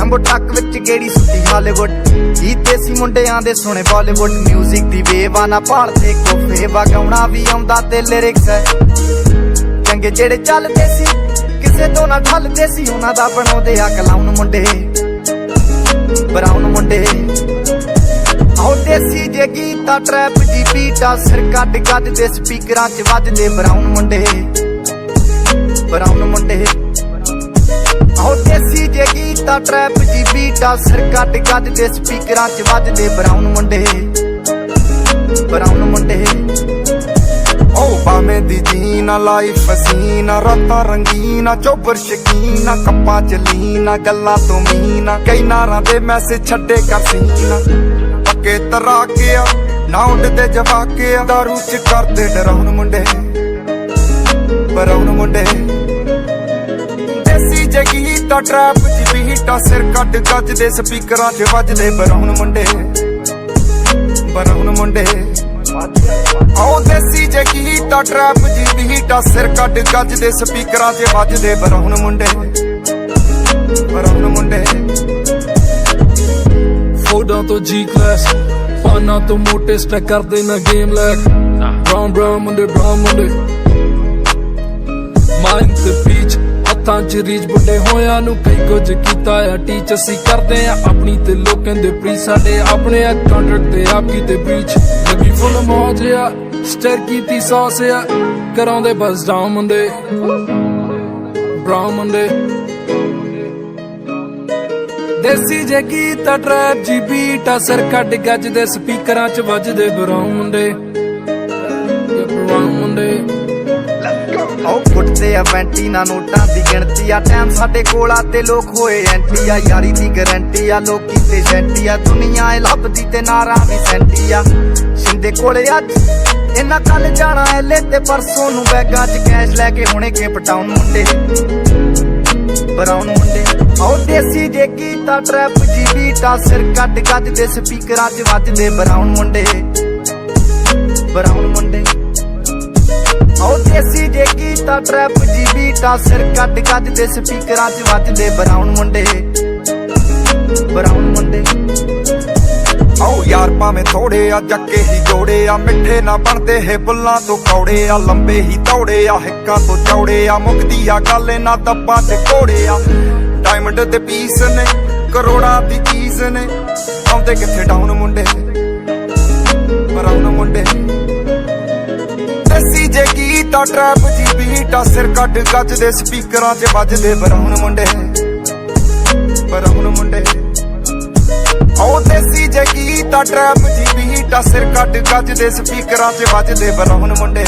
Jumbo truck ਵਿੱਚ ਗੇੜੀ ਸੁੱਟੀ Hollywood ਹੀ ਦੇਸੀ ਮੁੰਡਿਆਂ ਦੇ ਸੁਣੇ ਬਾਲੀਵੁੱਡ ਮਿਊਜ਼ਿਕ ਦੀ ਵੇਵ ਆ ਨਾ ਭਾਲਦੇ ਕੋਫੇ ਵਗਾਉਣਾ ਵੀ ਆਉਂਦਾ ਤੇ ਲਿਰਿਕਸ ਹੈ ਚੰਗੇ ਜਿਹੜੇ ਚੱਲਦੇ ਸੀ ਕਿਸੇ ਤੋਂ ਨਾ ਠੱਲਦੇ ਸੀ ਉਹਨਾਂ ਦਾ ਬਣਾਉਂਦੇ ਆ ਕਲਾਉਣ ਮੁੰਡੇ ਬਰਾਉਨ ਮੁੰਡੇ ਆਹ ਦੇਸੀ ਜੇ ਗੀਤਾ ਟਰੈਪ ਦੀ ਬੀਟਾ ਸਿਰ ਕੱਢ ਗੱਜ ਦੇ ਸਪੀਕਰਾਂ 'ਚ ਵੱਜਦੇ ਬਰਾਉਨ ਮੁੰਡੇ ਆਹ ਦੇਸੀ ਜੇ ਗੀਤਾ ਟਰੈਪ ਦੀ ਬੀਟਾ ਸਿਰ ਕੱਢ ਗੱਜ ਦੇ ਸਪੀਕਰਾਂ 'ਚ ਵੱਜਦੇ ਬਰਾਉਨ ਮੁੰਡੇ ਉਹ ਬਾਵੇਂ ਦੀ ਜੀਨਾ ਲਾਈਫ ਹਸੀਨਾ ਰਾਤਾਂ ਰੰਗੀਨਾ ਚੋਬਰ ਸ਼ਕੀਨਾ ਕੱਪਾਂ ਚ ਲੀਨਾ ਗੱਲਾਂ ਤੋਂ ਮੀਨਾ ਕਈ ਨਾਰਾਂ ਦੇ ਮੈਸੇਜ ਛੱਡੇ ਕਰ ਸੀਨਾ ਪੱਕੇ ਤਰਾਕੇ ਆ ਨਾ ਉੱਡਦੇ ਜਵਾਕੇ ਆ ਦਾਰੂ ਚ ਕਰਦੇ ਡਰਾਉਣ ਮੁੰਡੇ ਬਰਾਉਨ ਮੁੰਡੇ ਦੇਸੀ ਜੇ ਗੀਤਾ ਟਰੈਪ ਚ ਬੀਟਾ ਸਿਰ ਕੱਢ ਗੱਜ ਦੇ ਸਪੀਕਰਾਂ 'ਚ ਵੱਜਦੇ ਬਰਾਉਨ ਮੁੰਡੇ ਆਹ ਦੇਸੀ ਜੇ ਗੀਤਾ ਟਰੈਪ ਜੀ ਬੀਟਾ ਸਿਰ ਕੱਢ ਗੱਜ ਦੇ ਸਪੀਕਰਾਂ 'ਚ ਵੱਜਦੇ ਬਰਾਉਨ ਮੁੰਡੇ ਫੋਟਾਂ ਤੋਂ ਜੀ ਕਲਾਸ ਪਾਨਾਂ ਤੋਂ ਮੋਟੇ ਸਟੈਕ ਕਰਦੇ ਨਾ ਗੇਮ ਲੈਕ ਬਰਾਉਨ ਮੁੰਡੇ ਮਾਈਂਡ ਤੇ ਪੀਚ ਹੱਥਾਂ 'ਚ ਰੀਚ ਬੁੱਢੇ ਹੋਇਆਂ ਨੂੰ ਕਈ ਕੁਝ ਕੀਤਾ ਆ ਟੀਚ ਅਸੀਂ ਕਰਦੇ ਆ ਆਪਣੀ ਤੇ ਲੋਕਾਂ ਦੇ ਪ੍ਰੀ ਸਾਡੇ ਆਪਣੇ ਆ ਕੰਟਰੈਕਟ ਤੇ ਆਪ ਕੀਤੇ ਬ੍ਰੀਚ ਲੱਗੀ ਫੁੱਲ ਮੌਜ ਆ ਸਟਰ ਕੀਤੀ ਸੌਸ ਆ ਕਰਾਉਂਦੇ ਬਸ ਡਾਊਨ ਮੁੰਡੇ ਬਰਾਉਨ ਮੁੰਡੇ ਦੇਸੀ ਜੇ ਗੀਤਾ ਟਰੈਪ ਜੀ ਬੀਟਾ ਸਿਰ ਕੱਢ ਗੱਜ ਦੇ ਸਪੀਕਰਾਂ 'ਚ ਵੱਜਦੇ ਬਰਾਉਨ ਮੁੰਡੇ ਆਹ ਫੁੱਟਦੇ ਆ ਵੈਂਟੀ ਨਾ ਨੋਟਾਂ ਦੀ ਗਿਣਤੀ ਆ ਟਾਈਮ ਸਾਡੇ ਕੋਲ ਆ ਤੇ ਲੋਕ ਹੋਏ ਐਂਟੀ ਆ ਯਾਰੀ ਦੀ ਗਰੰਟੀ ਆ ਲੋਕੀ ਤੇ ਸੈਂਟੀ ਆ ਦੁਨੀਆ ਏ ਲੱਭਦੀ ਤੇ ਨਾਰਾ ਵੀ ਸੈਂਟੀ ਆ ਸ਼ਿੰਦੇ ਕੋਲੇ ਅੱਜ ਇਹਨਾਂ ਕੱਲ ਜਾਣਾ ਐਲੇ ਤੇ ਪਰਸੋਂ ਨੂੰ ਬੈਗਾਂ 'ਚ ਕੈਸ਼ ਲੈ ਕੇ ਹੁਣੇ ਕੇਪ ਟਾਊਨ ਮੁੰਡੇ ਬਰਾਉਨ ਮੁੰਡੇ ਆਹ ਦੇਸੀ ਜੇ ਗੀਤਾ ਟਰੈਪ ਜੀ ਬੀਟਾ ਸਿਰ ਕੱਢ ਗੱਜ ਦੇ ਸਪੀਕਰਾਂ 'ਚ ਵੱਜਦੇ ਬਰਾਉਨ ਮੁੰਡੇ ਆਹ ਦੇਸੀ ਜੇ ਗੀਤਾ ਟਰੈਪ ਜੀ ਬੀਟਾ ਸਿਰ ਕੱਢ ਗੱਜ ਦੇ ਸਪੀਕਰਾਂ 'ਚ ਵੱਜਦੇ ਬਰਾਉਨ ਮੁੰਡੇ ਆਓ ਯਾਰ ਭਾਵੇਂ ਥੋੜੇ ਆ ਜੱਕੇ ਹੀ ਜੋੜੇ ਆ ਮਿੱਠੇ ਨਾ ਬਣਦੇ ਹੈ ਬੁੱਲਾਂ ਤੋਂ ਕੌੜੇ ਆ ਲੰਬੇ ਹੀ ਦੌੜੇ ਆ ਹਿੱਕਾਂ ਤੋਂ ਚੌੜੇ ਆ ਮੁਕਦੀ ਆ ਗੱਲ ਇਹਨਾਂ ਦੱਬਾਂ ਤੇ ਘੋੜੇ ਆ ਡਾਇਮੰਡ ਦੇ ਪੀਸ ਨੇ ਕਰੋੜਾਂ ਦੀ ਚੀਜ਼ ਨੇ ਆਉਂਦੇ ਕਿੱਥੇ ਡਾਊਨ ਮੁੰਡੇ ਬਰਾਉਨ ਮੁੰਡੇ ਦੇਸੀ ਜੇ ਗੀਤਾ ਟਰੈਪ ਜੀ ਬੀਟਾ ਸਿਰ ਕੱਢ ਗੱਜ ਦੇ ਸਪੀਕਰਾਂ 'ਚ ਵੱਜਦੇ ਬਰਾਉਨ ਮੁੰਡੇ ਆਹ ਦੇਸੀ ਜੇ ਗੀਤਾ ਟਰੈਪ ਜੀ ਬੀਟਾ ਸਿਰ ਕੱਢ ਗੱਜ ਦੇ ਸਪੀਕਰਾਂ 'ਚ ਵੱਜਦੇ ਬਰਾਉਨ ਮੁੰਡੇ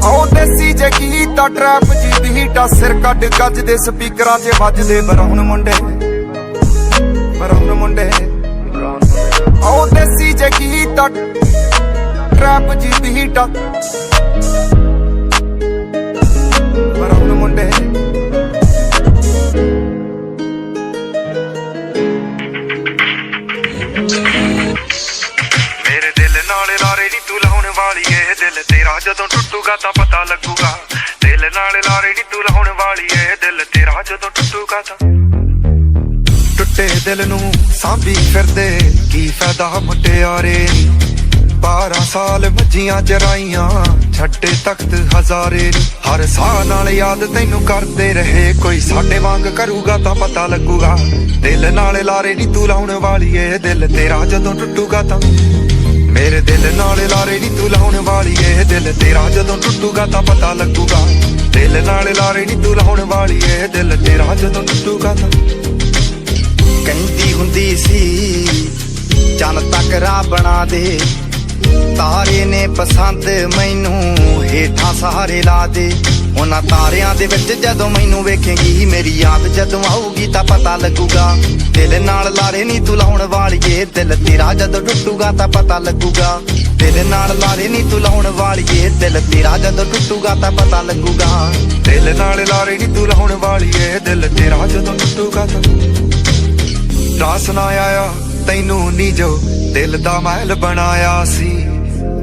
ਆਹ ਦੇਸੀ ਜੇ ਗੀਤਾ ਟਰੈਪ ਜੀ ਬੀਟਾ ਸਿਰ ਕੱਢ ਗੱਜ ਦੇ ਸਪੀਕਰਾਂ 'ਚ ਵੱਜਦੇ ਬਰਾਉਨ ਮੁੰਡੇ ਆਹ ਦੇਸੀ ਜੇ ਗੀਤਾ ਟਰੈਪ ਜੀ ਬੀਟਾ ਬਰਾਉਨ ਮੁੰਡੇ ਮੇਰੇ ਦਿਲ ਨਾਲ ਲਾਰੇ ਨੀ ਤੂੰ ਲਾਉਣ ਵਾਲੀ ਏ ਦਿਲ ਤੇਰਾ ਜਦੋਂ ਟੁੱਟੂਗਾ ਤਾਂ ਪਤਾ ਲੱਗੂਗਾ ਦਿਲ ਨਾਲ ਲਾਰੇ ਨੀ ਤੂੰ ਲਾਉਣ ਵਾਲੀ ਏ ਦਿਲ ਤੇਰਾ ਜਦੋਂ ਟੁੱਟੂਗਾ ਤਾਂ ਟੁੱਟੇ ਦਿਲ ਨੂੰ ਸਾਂਭੀ ਫਿਰਦੇ ਕੀ ਫਾਇਦਾ ਮੁਟਿਆਰੇ 12 ਸਾਲ ਵੱਜੀਆਂ ਜਰਾਈਆਂ ਛੱਡੇ ਤਖਤ ਹਜ਼ਾਰੇ ਹਰ ਸਾਹ ਨਾਲ ਯਾਦ ਤੈਨੂੰ ਕਰਦੇ ਰਹੇ ਕੋਈ ਸਾਡੇ ਵਾਂਗ ਕਰੂਗਾ ਤਾਂ ਪਤਾ ਲੱਗੂਗਾ ਦਿਲ ਨਾਲ ਲਾਰੇ ਨੀ ਤੂੰ ਲਾਉਣ ਵਾਲੀ ਏ ਦਿਲ ਤੇਰਾ ਜਦੋਂ ਟੁੱਟੂਗਾ ਤਾਂ ਮੇਰੇ ਦਿਲ ਨਾਲ ਲਾਰੇ ਨੀ ਤੂੰ ਲਾਉਣ ਵਾਲੀ ਏ ਦਿਲ ਤੇਰਾ ਜਦੋਂ ਟੁੱਟੂਗਾ ਤਾਂ ਪਤਾ ਲੱਗੂਗਾ ਦਿਲ ਨਾਲ ਲਾਰੇ ਨੀ ਤੂੰ ਲਾਉਣ ਵਾਲੀ ਏ ਦਿਲ ਤੇਰਾ ਜਦੋਂ ਟੁੱਟੂਗਾ ਤਾਂ ਕਹਿੰਦੀ ਹੁੰਦੀ ਸੀ ਚੰਨ ਤੱਕ ਰਾਹ ਬਣਾ ਦੇ ਤਾਰੇ ਨੇ ਪਸੰਦ ਮੈਨੂੰ ਹੇਠਾਂ ਸਹਾਰੇ ਲਾ ਦੇ ਉਹਨਾਂ ਤਾਰਿਆਂ ਦੇ ਵਿੱਚ ਜਦੋਂ ਮੈਨੂੰ ਵੇਖੇਂਗੀ ਮੇਰੀ ਯਾਦ ਜਦੋਂ ਆਊਗੀ ਤਾਂ ਪਤਾ ਲੱਗੂਗਾ ਦਿਲ ਨਾਲ ਲਾਰੇ ਨੀ ਤੂੰ ਲਾਉਣ ਵਾਲੀਏ ਦਿਲ ਤੇਰਾ ਜਦੋਂ ਟੁੱਟੂਗਾ ਤਾਂ ਪਤਾ ਲੱਗੂਗਾ ਦਿਲ ਨਾਲ ਲਾਰੇ ਨੀ ਤੂੰ ਲਾਉਣ ਵਾਲੀਏ ਦਿਲ ਤੇਰਾ ਜਦੋਂ ਟੁੱਟੂਗਾ ਤਾਂ ਪਤਾ ਲੱਗੂਗਾ ਦਿਲ ਨਾਲ ਲਾਰੇ ਨੀ ਤੂੰ ਲਾਉਣ ਵਾਲੀਏ ਦਿਲ ਤੇਰਾ ਜਦੋਂ ਟੁੱਟੂਗਾ ਤਾਂ ਰਾਸ ਨਾ ਆਇਆ ਤੈਨੂੰ ਨੀ ਜੋ ਦਿਲ ਦਾ ਮਹਿਲ ਬਣਾਇਆ ਸੀ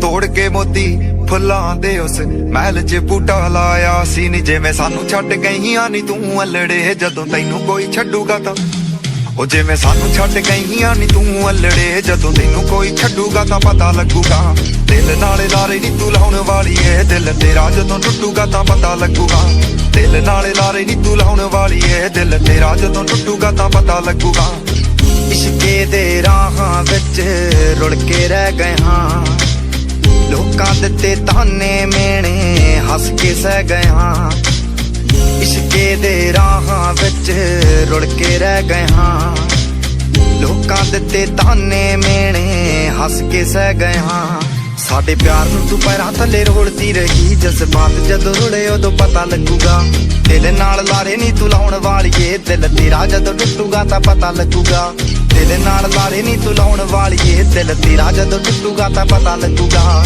ਤੋੜ ਕੇ ਮੋਤੀ ਫੁੱਲਾਂ ਦੇ ਉਸ ਮਹਿਲ 'ਚ ਬੂਟਾ ਲਾਇਆ ਸੀ ਨੀ ਜਿਵੇਂ ਸਾਨੂੰ ਛੱਡ ਗਈਆਂ ਨੀ ਤੂੰ ਅਲੜੇ ਜਦੋਂ ਤੈਨੂੰ ਕੋਈ ਛੱਡੂਗਾ ਤਾਂ ਉਹ ਜਿਵੇਂ ਸਾਨੂੰ ਛੱਡ ਗਈਆਂ ਨੀ ਤੂੰ ਅਲੜੇ ਜਦੋਂ ਤੈਨੂੰ ਕੋਈ ਛੱਡੂਗਾ ਤਾਂ ਪਤਾ ਲੱਗੂਗਾ ਦਿਲ ਨਾਲੇ ਲਾਰੇ ਨੀ ਤੂੰ ਲਾਉਣ ਵਾਲੀ ਏ ਦਿਲ ਤੇਰਾ ਜਦੋਂ ਟੁੱਟੂਗਾ ਤਾਂ ਪਤਾ ਲੱਗੂਗਾ ਦਿਲ ਨਾਲੇ ਲਾਰੇ ਨੀ ਤੂੰ ਲਾਉਣ ਵਾਲੀ ਏ ਦਿਲ ਤੇਰਾ ਜਦੋਂ ਟੁੱਟੂਗਾ ਤਾਂ ਪਤਾ ਲੱਗੂਗਾ ਇਸ਼ਕੇ ਦੇ ਰਾਹਾਂ ਵਿੱਚ ਰੁੜ ਕੇ ਰਹਿ ਗਏ ਹਾਂ ਲੋਕਾਂ ਦਿੱਤੇ ਤਾਨੇ ਮੇਣੇ ਹੱਸ ਕੇ ਸਹਿ ਗਏ ਹਾਂ ਇਸ਼ਕੇ ਦੇ ਰਾਹਾਂ ਵਿੱਚ ਰੁੜ ਕੇ ਰਹਿ ਗਏ ਹਾਂ ਲੋਕਾਂ ਦਿੱਤੇ ਤਾਨੇ ਮੇਣੇ ਹੱਸ ਕੇ ਸਹਿ ਗਏ ਹਾਂ ਸਾਡੇ ਪਿਆਰ ਨੂੰ ਤੂੰ ਪੈਰਾਂ ਥੱਲੇ ਰੋਲਦੀ ਰਹੀ ਜਜ਼ਬਾਤ ਜਦੋਂ ਰੁੜੇ ਉਦੋਂ ਪਤਾ ਲੱਗੂਗਾ ਦਿਲ ਨਾਲ ਲਾਰੇ ਨੀ ਤੂੰ ਲਾਉਣ ਵਾਲੀਏ ਦਿਲ ਤੇਰਾ ਜਦੋਂ ਟੁੱਟੂਗਾ ਤਾਂ ਪਤਾ ਲੱਗੂਗਾ ਦਿਲ ਨਾਲ ਲਾਰੇ ਨੀ ਤੂੰ ਲਾਉਣ ਵਾਲੀਏ ਦਿਲ ਤੇਰਾ ਜਦੋਂ ਟੁੱਟੂਗਾ ਤਾਂ ਪਤਾ ਲੱਗੂਗਾ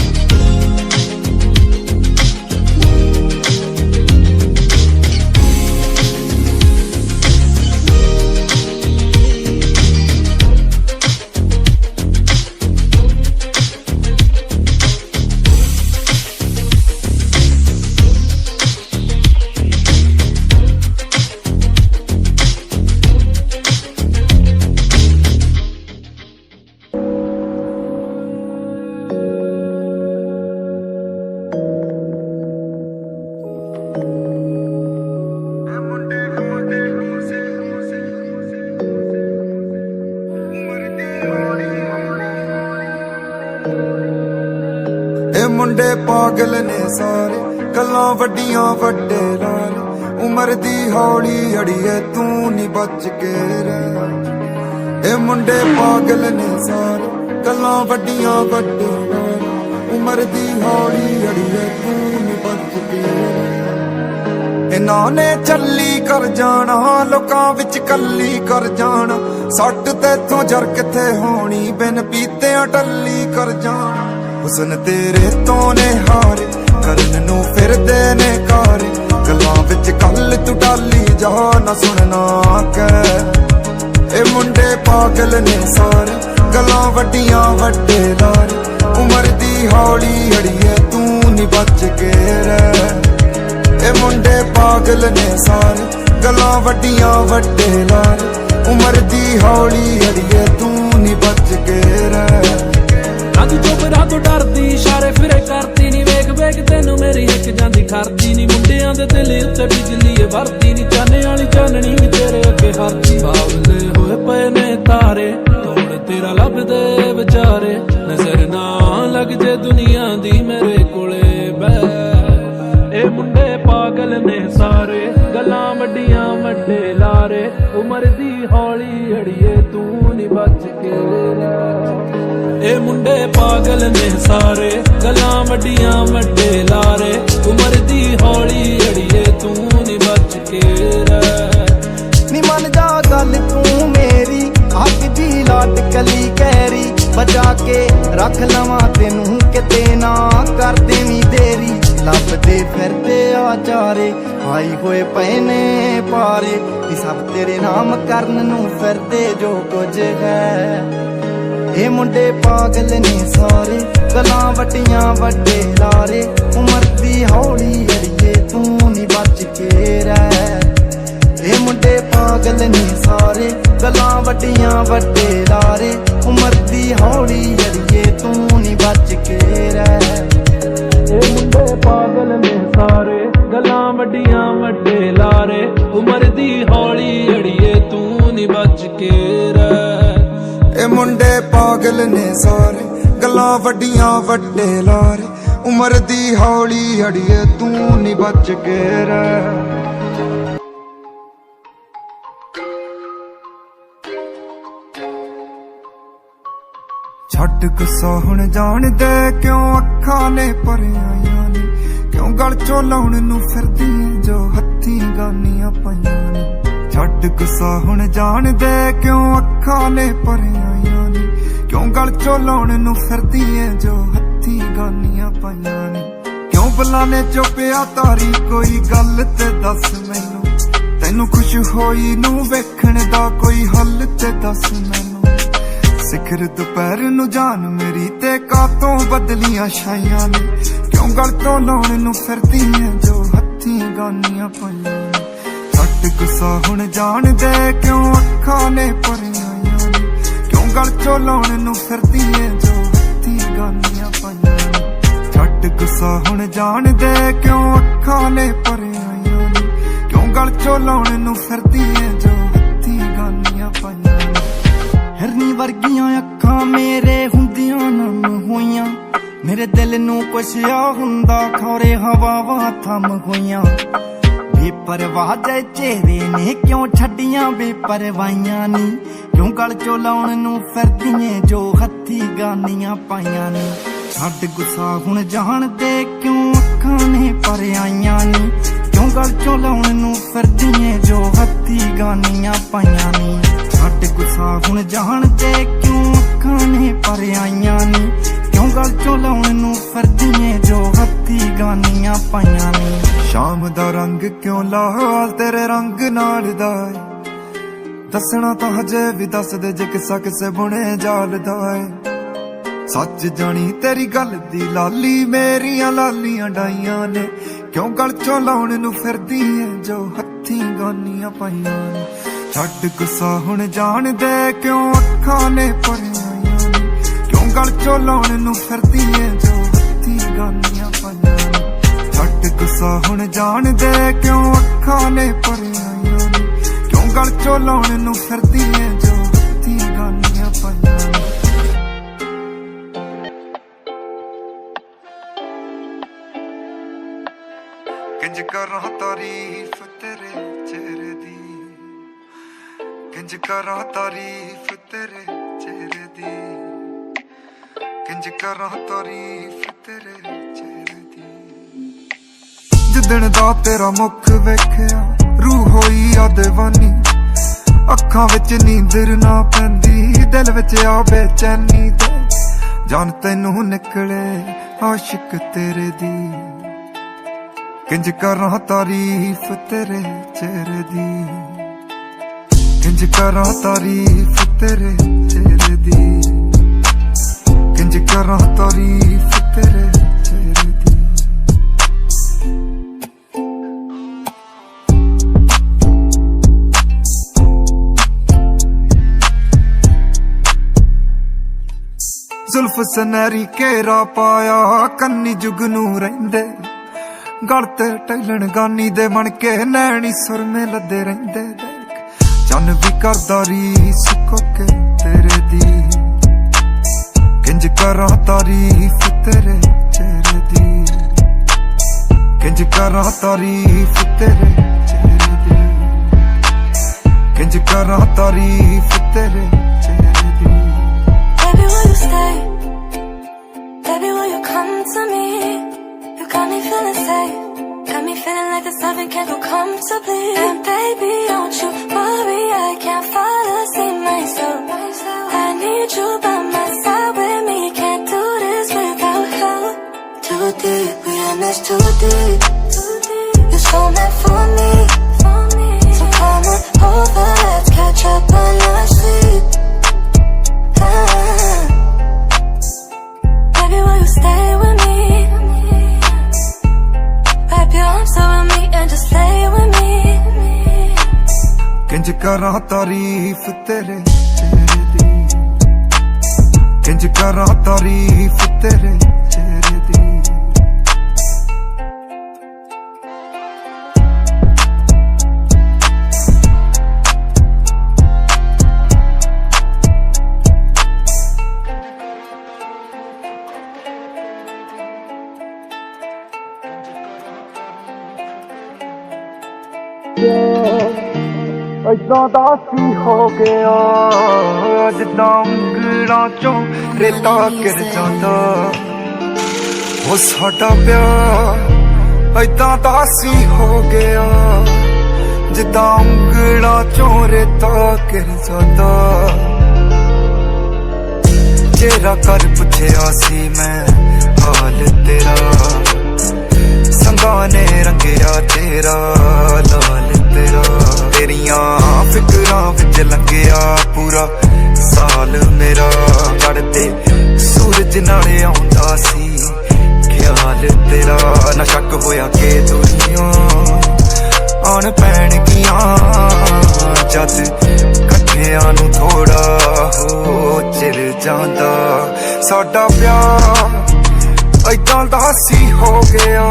ਇਹ ਮੁੰਡੇ ਪਾਗਲ ਨੇ ਸਾਰੇ ਗੱਲਾਂ ਵੱਡੀਆਂ ਵੱਡੇ ਲਾਲ ਉਮਰ ਦੀ ਹੌਲੀ ਅੜੀਏ ਤੂੰ ਨੀ ਬਚ ਕੇ ਰਹਿ ਇਹ ਮੁੰਡੇ ਪਾਗਲ ਨੇ ਸਾਰੇ ਗੱਲਾਂ ਵੱਡੀਆਂ ਵੱਡੇ ਲਾਲ ਉਮਰ ਦੀ ਹੌਲੀ ਅੜੀਏ ਤੂੰ ਨੀ ਬਚ ਕੇ ਰਹਿ ਇਹਨਾਂ ਨੇ ਚੱਲੀ ਕਰ ਜਾਣਾ ਲੋਕਾਂ ਵਿੱਚ ਕੱਲੀ ਕਰ ਜਾਣਾ ਸੱਟ ਤੇਥੋਂ ਜਰ ਕਿੱਥੇ ਹੋਣੀ ਬਿਨ ਪੀਤਿਆਂ ਟੱਲੀ ਕਰ ਜਾਣਾ ਹੁਸਨ ਤੇਰੇ ਤੋਂ ਨੇ ਹਾਰੇ ਕਰਨ ਨੂੰ ਫਿਰਦੇ ਨੇ ਕਾਰੇ ਗੱਲਾਂ ਵਿੱਚ ਕੱਲ ਤੂੰ ਡਾਲੀ ਜਾ ਨਾ ਸੁਣਨਾ ਕਹਿ ਇਹ ਮੁੰਡੇ ਪਾਗਲ ਨੇ ਸਾਰੇ ਗੱਲਾਂ ਵੱਡੀਆਂ ਵੱਡੇ ਲਾਰੇ ਉਮਰ ਦੀ ਹੌਲੀ ਅੜੀਏ ਤੂੰ ਨੀ ਬਚ ਕੇ ਰਹਿ ਇਹ ਮੁੰਡੇ ਪਾਗਲ ਨੇ ਸਾਰੇ ਗੱਲਾਂ ਵੱਡੀਆਂ ਵੱਡੇ ਲਾਰੇ ਉਮਰ ਦੀ ਹੌਲੀ ਅੜੀਏ ਤੂੰ ਨੀ ਬਚ ਕੇ ਰਹਿ ਨਾ ਤੂੰ ਚੁੱਪ ਤੋਂ ਡਰਦੀ ਇਸ਼ਾਰੇ ਫਿਰੇ ਕਰਦੀ ਨੀ ਵੇਖ ਵੇਖ ਤੈਨੂੰ ਮੇਰੀ ਹਿੱਕ ਜਾਂਦੀ ਖਰਦੀ ਨੀ ਮੁੰਡਿਆਂ ਦੇ ਦਿਲ ਉੱਤੇ ਬਿਜਲੀ ਏ ਵਰਦੀ ਨੀ ਚਾਨੇ ਵਾਲੀ ਚਾਨਣੀ ਨੀ ਤੇਰੇ ਅੱਗੇ ਹਰਦੀ ਬਾਵਲੇ ਹੋਏ ਪਏ ਨੇ ਤਾਰੇ ਤੋੜ ਤੇਰਾ ਲੱਭਦੇ ਵਿਚਾਰੇ ਨਜ਼ਰ ਨਾ ਲੱਗ ਜੇ ਦੁਨੀਆ ਦੀ ਮੇਰੇ ਕੋਲੇ ਬਹਿ ਇਹ ਮੁੰਡੇ ਪਾਗਲ ਨੇ ਸਾਰੇ ਗੱਲਾਂ ਵੱਡੀਆਂ ਵੱਡੇ ਲਾਰੇ ਉਮਰ ਦੀ ਹੌਲੀ ਅੜੀਏ ਤੂੰ ਨੀ ਬਚ ਕੇ ਰਹਿ ਇਹ ਮੁੰਡੇ ਪਾਗਲ ਨੇ ਸਾਰੇ ਗੱਲਾਂ ਵੱਡੀਆਂ ਵੱਡੇ ਲਾਰੇ ਉਮਰ ਦੀ ਹੌਲੀ ਅੜੀਏ ਤੂੰ ਨੀ ਬਚ ਕੇ ਰਹਿ ਨੀ ਮੰਨ ਜਾ ਗੱਲ ਤੂੰ ਮੇਰੀ ਅੱਗ ਦੀ ਲਾਟ ਕਲੀ ਕਹਿਰੀ ਬਚਾ ਕੇ ਰੱਖ ਲਵਾਂ ਤੈਨੂੰ ਕਿਤੇ ਨਾ ਕਰ ਦੇਵੀਂ ਦੇਰੀ ਲੱਭਦੇ ਫਿਰਦੇ ਆ ਚਾਰੇ ਆਈ ਹੋਏ ਪਏ ਨੇ ਪਾਰੇ ਵੀ ਸਭ ਤੇਰੇ ਨਾਮ ਕਰਨ ਨੂੰ ਫਿਰਦੇ ਜੋ ਕੁਝ ਹੈ ਇਹ ਮੁੰਡੇ ਪਾਗਲ ਨੇ ਸਾਰੇ ਗੱਲਾਂ ਵੱਡੀਆਂ ਵੱਡੇ ਲਾਰੇ ਉਮਰ ਦੀ ਹੌਲੀ ਅੜੀਏ ਤੂੰ ਨੀ ਬਚ ਕੇ ਰਹਿ ਇਹ ਮੁੰਡੇ ਪਾਗਲ ਨੇ ਸਾਰੇ ਗੱਲਾਂ ਵੱਡੀਆਂ ਵੱਡੇ ਲਾਰੇ ਉਮਰ ਦੀ ਹੌਲੀ ਅੜੀਏ ਤੂੰ ਨੀ ਬਚ ਕੇ ਰਹਿ ਇਹ ਮੁੰਡੇ ਪਾਗਲ ਨੇ ਸਾਰੇ ਗੱਲਾਂ ਵੱਡੀਆਂ ਵੱਡੇ ਲਾਰੇ ਉਮਰ ਦੀ ਹੌਲੀ ਅੜੀਏ ਤੂੰ ਨੀ ਬਚ ਕੇ ਰਹਿ ਇਹ ਮੁੰਡੇ ਪਾਗਲ ਨੇ ਸਾਰੇ ਗੱਲਾਂ ਵੱਡੀਆਂ ਵੱਡੇ ਲਾਰੇ ਉਮਰ ਦੀ ਹੌਲੀ ਅੜੀਏ ਤੂੰ ਨੀ ਬਚ ਕੇ ਰਹਿ ਛੱਡ ਗੁੱਸਾ ਹੁਣ ਜਾਣਦੇ ਕਿਉਂ ਅੱਖਾਂ ਨੇ ਭਰਿਆਈਆਂ ਨੇ ਕਿਉਂ ਗਲ ਚੋਂ ਲਾਉਣ ਨੂੰ ਫਿਰਦੀ ਜੋ ਹੱਥੀਂ ਗਾਨੀਆਂ ਪਈਆਂ ਨੇ ਛੱਡ ਗੁੱਸਾ ਹੁਣ ਜਾਣਦੇ ਕਿਉਂ ਅੱਖਾਂ ਨੇ ਭਰਿਆਈਆਂ ਨੇ ਕਿਉਂ ਗਲ ਚੋਂ ਲਾਉਣ ਨੂੰ ਫਿਰਦੀ ਜੋ ਹੱਥੀਂ ਗਾਨੀਆਂ ਪਈਆਂ ਨੇ ਕਿਉਂ ਬੁਲਾਣੇ ਚੁੱਪਿਆ ਤਾਰੀ ਕੋਈ ਗੱਲ ਤੇ ਦੱਸ ਮੈਨੂੰ ਤੈਨੂੰ ਖੁਸ਼ ਹੋਈ ਨੂੰ ਵੇਖਣ ਦਾ ਕੋਈ ਹੱਲ ਤੇ ਦੱਸ ਮੈਨੂੰ ਸਿਖਰ ਦੁਪਹਿਰ ਨੂੰ ਜਾਨ ਮੇਰੀ ਤੇ ਕਾਤੋਂ ਬਦਲੀਆਂ ਛਾਈਆਂ ਨੇ ਕਿਉਂ ਕਿਉਂ ਗਲ ਤੋਂ ਲਾਉਣ ਨੂੰ ਫਿਰਦੀ ਐ ਜੋ ਹੱਥੀਂ ਗਾਨੀਆਂ ਪਾਈਆਂ ਨੇ। ਛੱਡ ਗੁੱਸਾ ਹੁਣ ਜਾਣਦੇ ਕਿਉਂ ਅੱਖਾਂ ਨੇ ਭਰੀਆਂ ਨੇ, ਕਿਉਂ ਗਲ ਚੋਂ ਲਾਉਣ ਨੂੰ ਫਿਰਦੀ ਐ ਜੋ ਹੱਥੀਂ ਗਾਨੀਆਂ ਪਾਈਆਂ ਨੇ। ਛੱਡ ਗੁੱਸਾ ਹੁਣ ਜਾਣਦੇ ਕਿਉਂ ਅੱਖਾਂ ਨੇ ਭਰੀਆਂ ਨੇ, ਕਿਉਂ ਗਲ ਚੋਂ ਲਾਉਣ ਨੂੰ ਫਿਰਦੀ ਐ ਜੋ ਹੱਥੀਂ ਗਾਨੀਆਂ ਪਾਈਆਂ ਨੇ। ਹਿਰਨੀ ਵਰਗੀਆਂ ਅੱਖਾਂ ਮੇਰੇ ਹੁੰਦੀਆਂ ਨਮ ਹੋਈਆਂ, ਮੇਰੇ ਦਿਲ ਨੂੰ ਕੁਛ ਆ ਹੁੰਦਾ ਖੌਰੇ ਹਵਾਵਾਂ ਥੰਮ ਹੋਈਆਂ। ਬੇਪਰਵਾਹ ਜੇ ਚਿਹਰੇ ਨੇ ਕਿਉਂ ਛੱਡੀਆਂ ਬੇਪਰਵਾਹੀਆਂ ਨੀ, ਕਿਉਂ ਗਲ ਚੋਂ ਲਾਉਣ ਨੂੰ ਫਿਰਦੀਆਂ ਜੋ ਹੱਥੀ ਗਾਨੀਆਂ ਪਾਈਆਂ ਨੀ। ਛੱਡ ਗੁੱਸਾ ਹੁਣ ਜਾਣਦੇ ਕਿਉਂ ਅੱਖਾਂ ਨੇ ਭਰਿਆਈਆਂ ਨੀ, ਕਿਉਂ ਗਲ ਚੋਂ ਲਾਉਣ ਨੂੰ ਫਿਰਦੀਆਂ ਜੋ ਹੱਥੀ ਗਾਨੀਆਂ ਪਾਈਆਂ ਨੀ। ਛੱਡ ਗੁੱਸਾ ਹੁਣ ਜਾਣਦੇ ਕਿਉਂ ਅੱਖਾਂ ਨੇ ਭਰਿਆਈਆਂ ਨੀ, ਕਿਉਂ ਗਲ ਚੋਂ ਲਾਉਣ ਨੂੰ ਫਿਰਦੀਆਂ ਜੋ ਹੱਥੀ ਗਾਨੀਆਂ ਪਾਈਆਂ ਨੀ। ਸ਼ਾਮ ਦਾ ਰੰਗ ਕਿਉਂ ਲਾਲ ਤੇਰੇ ਰੰਗ ਨਾਲ ਦਾ ਏ, ਦੱਸਣਾ ਤਾਂ ਹਜੇ ਵੀ ਦੱਸ ਦੇ ਜੇ ਕਿੱਸਾ ਕਿਸੇ ਬੁਣੇ ਜਾਲ ਦਾ ਏ। ਸੱਚ ਜਾਣੀ ਤੇਰੀ ਗੱਲ ਦੀ ਲਾਲੀ ਮੇਰੀਆਂ ਲਾਲੀਆਂ ਡਾਈਆਂ ਨੇ, ਕਿਉਂ ਗਲ ਚੋਂ ਲਾਉਣ ਨੂੰ ਫਿਰਦੀ ਏ ਜੋ ਹੱਥੀਂ ਗਾਨੀਆਂ ਪਾਈਆਂ ਨੇ। ਛੱਡ ਗੁੱਸਾ ਹੁਣ ਜਾਣਦੇ ਕਿਉਂ ਅੱਖਾਂ ਨੇ ਭਰੀਆਂ ਨੇ, ਕਿਉਂ ਗਲ ਚੋਂ ਲਾਉਣ ਨੂੰ ਫਿਰਦੀ ਏ ਜੋ ਹੱਥੀਂ ਗਾਨੀਆਂ ਪਾਈਆਂ ਨੇ। ਛੱਡ ਗੁੱਸਾ ਹੁਣ ਜਾਣਦੇ ਕਿਉਂ ਅੱਖਾਂ ਨੇ ਭਰੀਆਂ ਨੇ, ਕਿਉਂ ਗਲ ਚੋਂ ਲਾਉਣ ਨੂੰ ਫਿਰਦੀ ਏ ਜੋ ਹੱਥੀਂ ਗਾਨੀਆਂ ਪਾਈਆਂ ਨੇ। ਕਿੰਜ ਕਰਾਂ ਤਾਰੀਫ ਤੇਰੇ ਚਿਹਰੇ ਦੀ, ਕਿੰਜ ਕਰਾਂ ਤਾਰੀਫ ਤੇਰੇ ਚਿਹਰੇ ਦੀ, ਕਿੰਜ ਕਰਾਂ ਤਾਰੀਫ ਤੇਰੇ ਚਿਹਰੇ ਦੀ। ਜਿੱਦਣ ਦਾ ਤੇਰਾ ਮੁਖ ਵੇਖਿਆ ਰੂਹ ਹੋਈ ਆ دیਵਾਨੀ, ਅੱਖਾਂ ਵਿੱਚ ਨੀਂਦਰ ਨਾ ਪੈਂਦੀ ਦਿਲ ਵਿੱਚ ਆ ਬੇਚੈਨੀ ਤੇ ਜਾਨ ਤੈਨੂੰ ਨਿਕਲੇ ਆਸ਼ਿਕ ਤੇਰੇ ਦੀ। ਕਿੰਜ ਕਰਾਂ ਤਾਰੀਫ ਤੇਰੇ ਚਿਹਰੇ ਦੀ, ਕਿੰਜ ਕਰਾਂ ਤਾਰੀਫ ਤੇਰੇ ਚਿਹਰੇ ਦੀ, ਕਿੰਜ ਕਰਾਂ ਤਾਰੀਫ ਤੇਰੇ ਚਿਹਰੇ ਦੀ। ਜ਼ੁਲਫ ਸੁਨਹਿਰੀ ਘੇਰਾ ਪਾਇਆ ਕੰਨੀ ਜੁਗਨੂ ਰਹਿੰਦੇ, ਗਲ ਤੇ ਟੈਲਣ ਗਾਨੀ ਦੇ ਬਣ ਕੇ ਨੈਣੀ ਸੁਰਮੇ ਲੱਦੇ ਰਹਿੰਦੇ। ਚੰਨ ਵੀ ਕਰਦਾ ਰੀਸ ਕੋਕੇ ਤੇਰੇ ਦੀ, ਕਿੰਜ ਕਰਾਂ ਤਾਰੀਫ ਤੇਰੇ ਚਿਹਰੇ ਦੀ, ਕਿੰਜ ਕਰਾਂ ਤਾਰੀਫ ਤੇਰੇ ਚਿਹਰੇ ਦੀ, ਕਿੰਜ ਕਰਾਂ ਤਾਰੀਫ ਤੇਰੇ ਚਿਹਰੇ ਦੀ। Baby, will you stay? Baby, will you come to me? You got me feeling safe, got me feeling like this loving can't go comfortably. And baby, don't you worry, I can't fall asleep myself. I need you by my side with me, can't do this without you. Too deep, we in this too deep. You're so meant for me, so come on over, let's catch up when I sleep. Baby, will you stay with me? Wrap your arms around me and just lay with me. ਕਿੰਜ ਕਰਾਂ ਤਾਰੀਫ ਤੇਰੇ ਚਿਹਰੇ ਦੀ, ਕਿੰਜ ਕਰਾਂ ਤਾਰੀਫ ਤੇਰੇ ਚਿਹਰੇ ਦੀ। ਏਦਾਂ ਦਾ ਸੀ ਹੋ ਗਿਆ ਜਿੱਦਾਂ ਉਂਗਲਾਂ ਚੋਂ ਰੇਤਾ ਗਿਰ ਜਾਂਦਾ, ਉਹ ਸਾਡਾ ਪਿਆਰ ਏਦਾਂ ਦਾ ਸੀ ਹੋ ਗਿਆ ਜਿੱਦਾਂ ਉਂਗਲਾਂ ਚੋਂ ਰੇਤਾ ਗਿਰ ਜਾਂਦਾ। ਤੇਰਾ ਕਰ ਪੁੱਛਿਆ ਸੀ ਮੈਂ ਹਾਲ ਤੇਰਾ, ਸੰਗਾਂ ਨੇ ਰੰਗਿਆ ਤੇਰਾ ਲਾਲ ਤੇਰਾ। ਤੇਰੀਆਂ ਫਿਕਰਾਂ ਵਿੱਚ ਲੰਘਿਆ ਪੂਰਾ ਸਾਲ ਮੇਰਾ, ਚੜ੍ਹਦੇ ਸੂਰਜ ਨਾਲ ਆਉਂਦਾ ਸੀ ਹਾਲ ਤੇਰਾ ਨਾ ਸ਼ੱਕ ਹੋਇਆ ਕਿ ਦੁਨੀਆਂ ਆਣ ਪੈਣਗੀਆਂ ਜਦ ਇਕੱਠਿਆਂ ਨੂੰ ਥੋੜਾ ਹੋ ਚਿਰ ਜਾਂਦਾ ਸਾਡਾ ਪਿਆਰ ਏਦਾਂ ਦਾ ਸੀ ਹੋ ਗਿਆ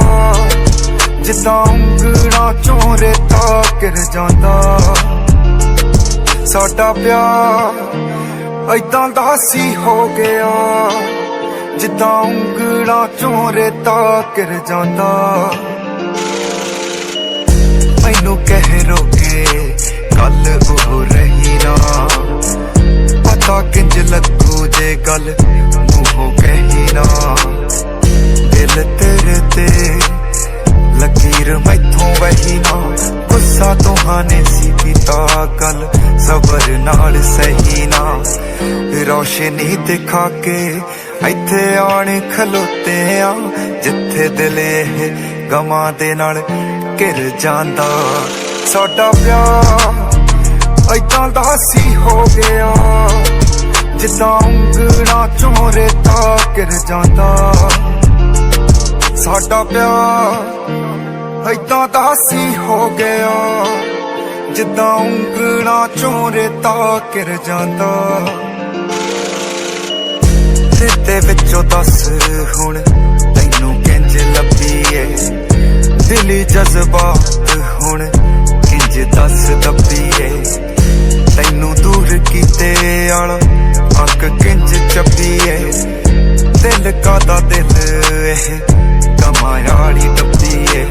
ਜਿੱਦਾਂ ਉਂਗਲਾਂ ਚੋਂ ਰੇਤਾ ਗਿਰ ਜਾਂਦਾ ਸਾਡਾ ਪਿਆਰ ਏਦਾਂ ਦਾ ਸੀ ਹੋ ਗਿਆ ਜਿੱਦਾਂ ਉਂਗਲਾਂ ਚੋਂ ਰੇਤਾ ਗਿਰ ਜਾਂਦਾ ਮੈਨੂੰ ਕਹਿ ਰੋਕੇ ਕੱਲ ਉਹ ਰਹੀ ਨਾ ਪਤਾ ਕਿੰਜ ਲੱਗੂ ਜੇ ਗੱਲ ਮੂੰਹੋਂ ਕਹੀ ਨਾ ਦਿਲ ਤੇਰੇ ਤੇ ਲਕੀਰ ਮੈਥੋਂ ਵਹੀ ਨਾ ਗੁੱਸਾ ਤੁਹਾਨੇ ਸੀ ਕੀਤਾ ਗੱਲ ਸਬਰ ਨਾਲ ਸਹੀ ਨਾ ਰੌਸ਼ਨੀ ਦਿਖਾ ਕੇ ਇੱਥੇ ਆਣ ਖਲੋਤੇ ਆ ਜਿੱਥੇ ਦਿਲ ਇਹ ਗਮਾਂ ਦੇ ਨਾਲ ਘਿਰ ਜਾਂਦਾ ਸਾਡਾ ਪਿਆਰ ਏਦਾਂ ਦਾ ਸੀ ਹੋ ਗਿਆ ਜਿੱਦਾਂ ਉਂਗਲਾਂ ਚੋਂ ਰੇਤਾ ਗਿਰ ਜਾਂਦਾ ਸਾਡਾ ਪਿਆਰ ਏਦਾਂ ਦਾ ਸੀ ਹੋ ਗਿਆ ਜਿੱਦਾਂ ਉਂਗਲਾਂ ਚੋਂ ਰੇਤਾ ਗਿਰ ਜਾਂਦਾ ਰੇਤੇ ਵਿੱਚੋਂ ਦੱਸ ਹੁਣ ਤੈਨੂੰ ਕਿੰਜ ਲੱਭੀਏ ਦਿਲੀ ਜਜ਼ਬਾਤ ਹੁਣ ਕਿੰਜ ਦੱਸ ਦੱਬੀਏ ਤੈਨੂੰ ਦੂਰ ਕੀਤੇ ਆਲਾ ਅੱਖ ਕਿੰਜ ਚੱਬੀਏ ਦਿਲ ਕਾਦਾ ਦਿਲ ਇਹ ਕਮਾਇਆਲੀ ਡੱਬੀਏ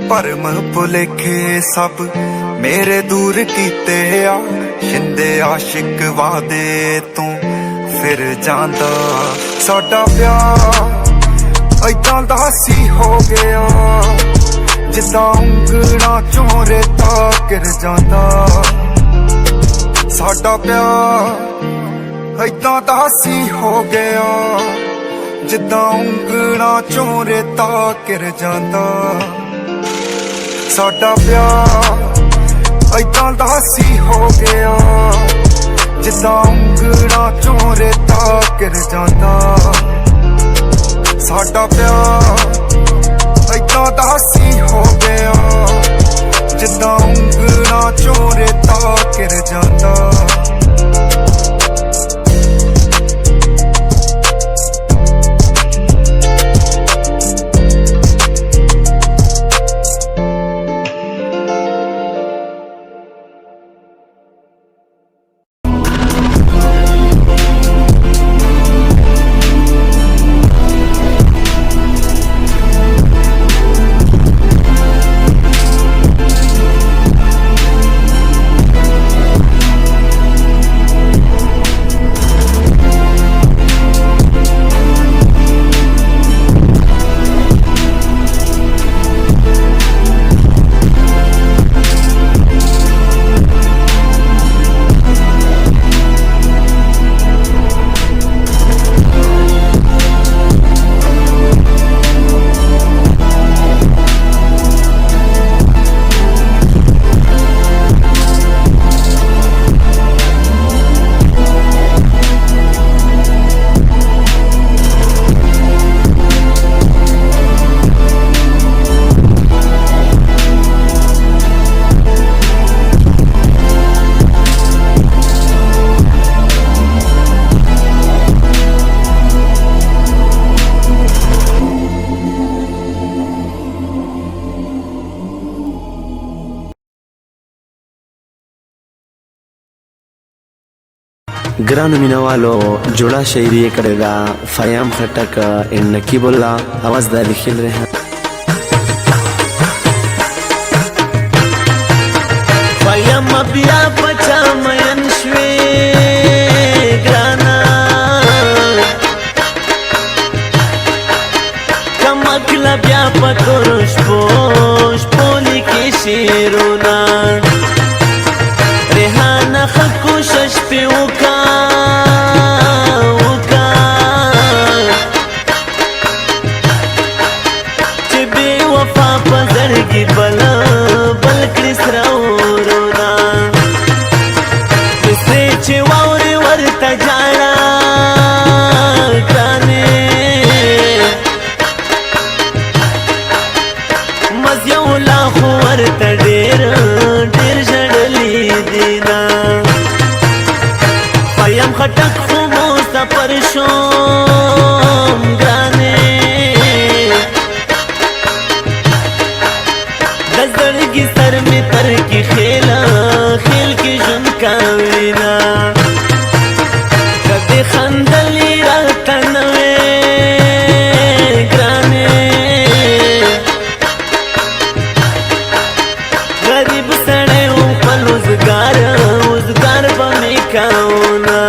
ਭਰਮ ਭੁਲੇਖੇ ਸਭ ਮੇਰੇ ਦੂਰ ਕੀਤੇ ਆ ਸ਼ਿੰਦੇ ਆਸ਼ਿਕ ਵਾਦੇ ਤੂੰ ਫਿਰ ਜਾਂਦਾ ਸਾਡਾ ਪਿਆਰ ਏਦਾਂ ਦਾ ਸੀ ਹੋ ਗਿਆ ਜਿੱਦਾਂ ਉਂਗਲਾਂ ਚੋਂ ਰੇਤਾ ਗਿਰ ਜਾਂਦਾ ਸਾਡਾ ਪਿਆਰ ਏਦਾਂ ਦਾ ਸੀ ਹੋ ਗਿਆ ਜਿੱਦਾਂ ਉਂਗਲਾਂ ਚੋਂ ਰੇਤਾ ਗਿਰ ਜਾਂਦਾ ਸਾਡਾ ਪਿਆਰ ਏਦਾਂ ਦਾ ਸੀ ਹੋ ਗਿਆ ਜਿੱਦਾਂ ਉਂਗਲਾਂ ਚੋਂ ਰੇਤਾ ਗਿਰ ਜਾਂਦਾ ਸਾਡਾ ਪਿਆਰ ਏਦਾਂ ਦਾ ਸੀ ਹੋ ਗਿਆ ਜਿੱਦਾਂ ਉਂਗਲਾਂ ਚੋਂ ਰੇਤਾ ਗਿਰ ਜਾਂਦਾ ګرانو مینوالو جوړه شاعري یې کړې ده فیام خټک ان نقیب الله اواز د لیکل ریحان فیم بیا پچا مین شوی ګرانا کمکله بیا پتور شپو لیکي شعرونه ریحانه ښه کوشش پې وکړه ورته ډېر ډېر ژړلي دینا پایم خټک خو مو سفر شوم ګرانې د زړګي سر مې تر کې خیل کې ژوند کاوینا کدی خندلې راته نه وې ګرانې غریب سړی و خپل روزګار به مې کاونا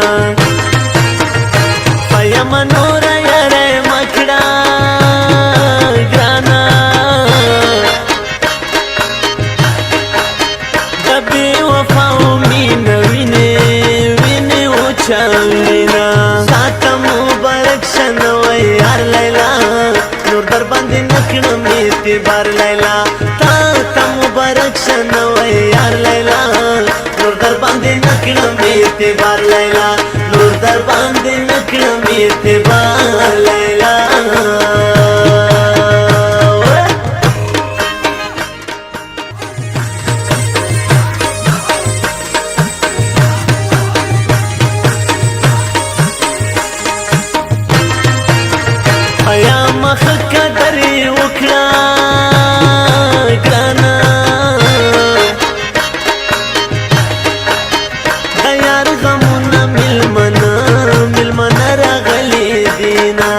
پایم نوره یاره مه کړه ګرانه د بې وفاو مینه وینې وچاوینا تاته مبارک شه نوی یار لیلا نور در باندې نه کړم اعتبار لیلا تاته مبارک شه نوی یار لیلا نور در باندې نه کړم اعتبار لیلا نور در باندې نه کړم اعتبار لیلا ایا مخ قدر وکړه ګرانه د یار غمونه ملمنه راغلي دینا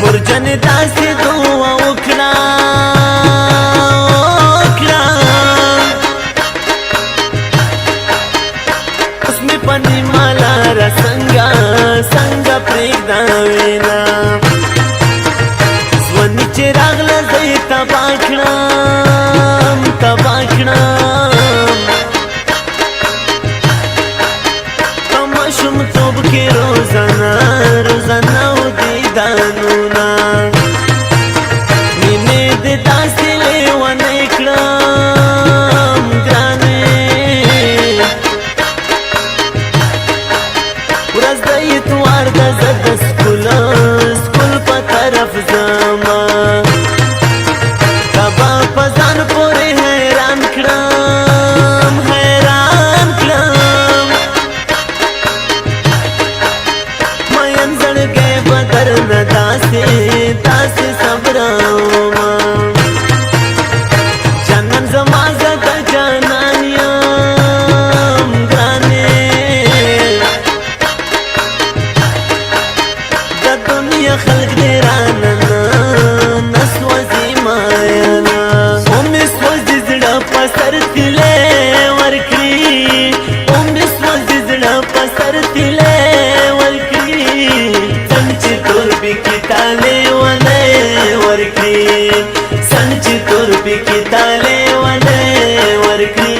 مرجن داسې دعا وکړه اوس مې په نیمه لاره څنګه پرېږده وینا ځواني چې راغله زه یې تباه کړم په ماشومتوب کې روزانه و دیدانونه مینې دې داسې لیونی کړم ګرانې ورځ د اتوار ده زه د سکول په طرف ځمه کبا په ځان پورې حیران کړم مین زړګی به درنه داسې صبرومه جانان زما زه د جانان یم ګرانې د دنیا خلق دې رانه نه سوځي ماینا او مې سوځي زړه په سر تلې ورکړي او مې سوځي زړه په سر تلې ورکړي څنګه چې تور پکې تالې ونه ورکړي څنګه چې تور پکې تالې ونه ورکړي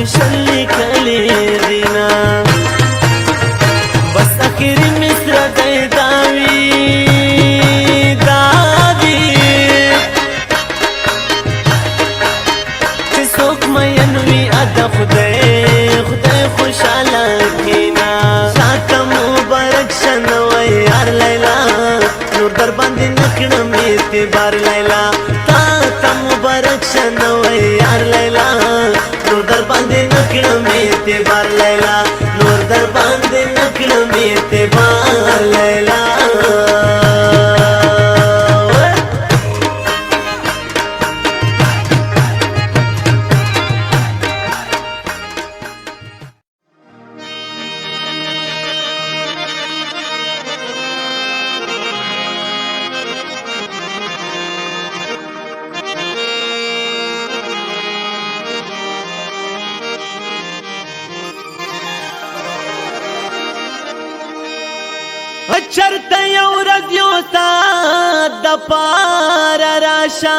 شلی کلی دینا بس اخیری مصر دی داوی دادی چه سوک مینوی ادا خدای خوشحالا کینا ساتا مبارک شنوی یار لیلا نور در باندې نکړم اعتبار لیلا تا مبارک شنوی یار لیلا نور در باندې نکړم اعتبار لیلا نور در باندې نکړم اعتبار لیلا چرته یو ورځ یو ساعت د پاره راشه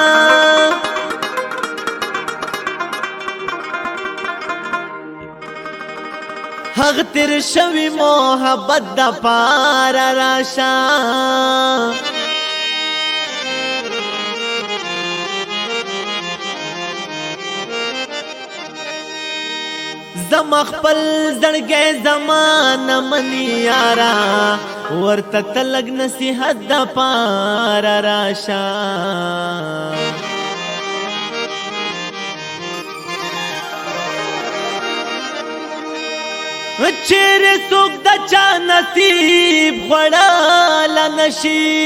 هغه تیر شوی محبت د پاره راشه زما خپل زړګی زمانه منی یارا ورته تلګ نصیحت د پاره راشه چیرې څوک د چا نصیب خوړاله نشي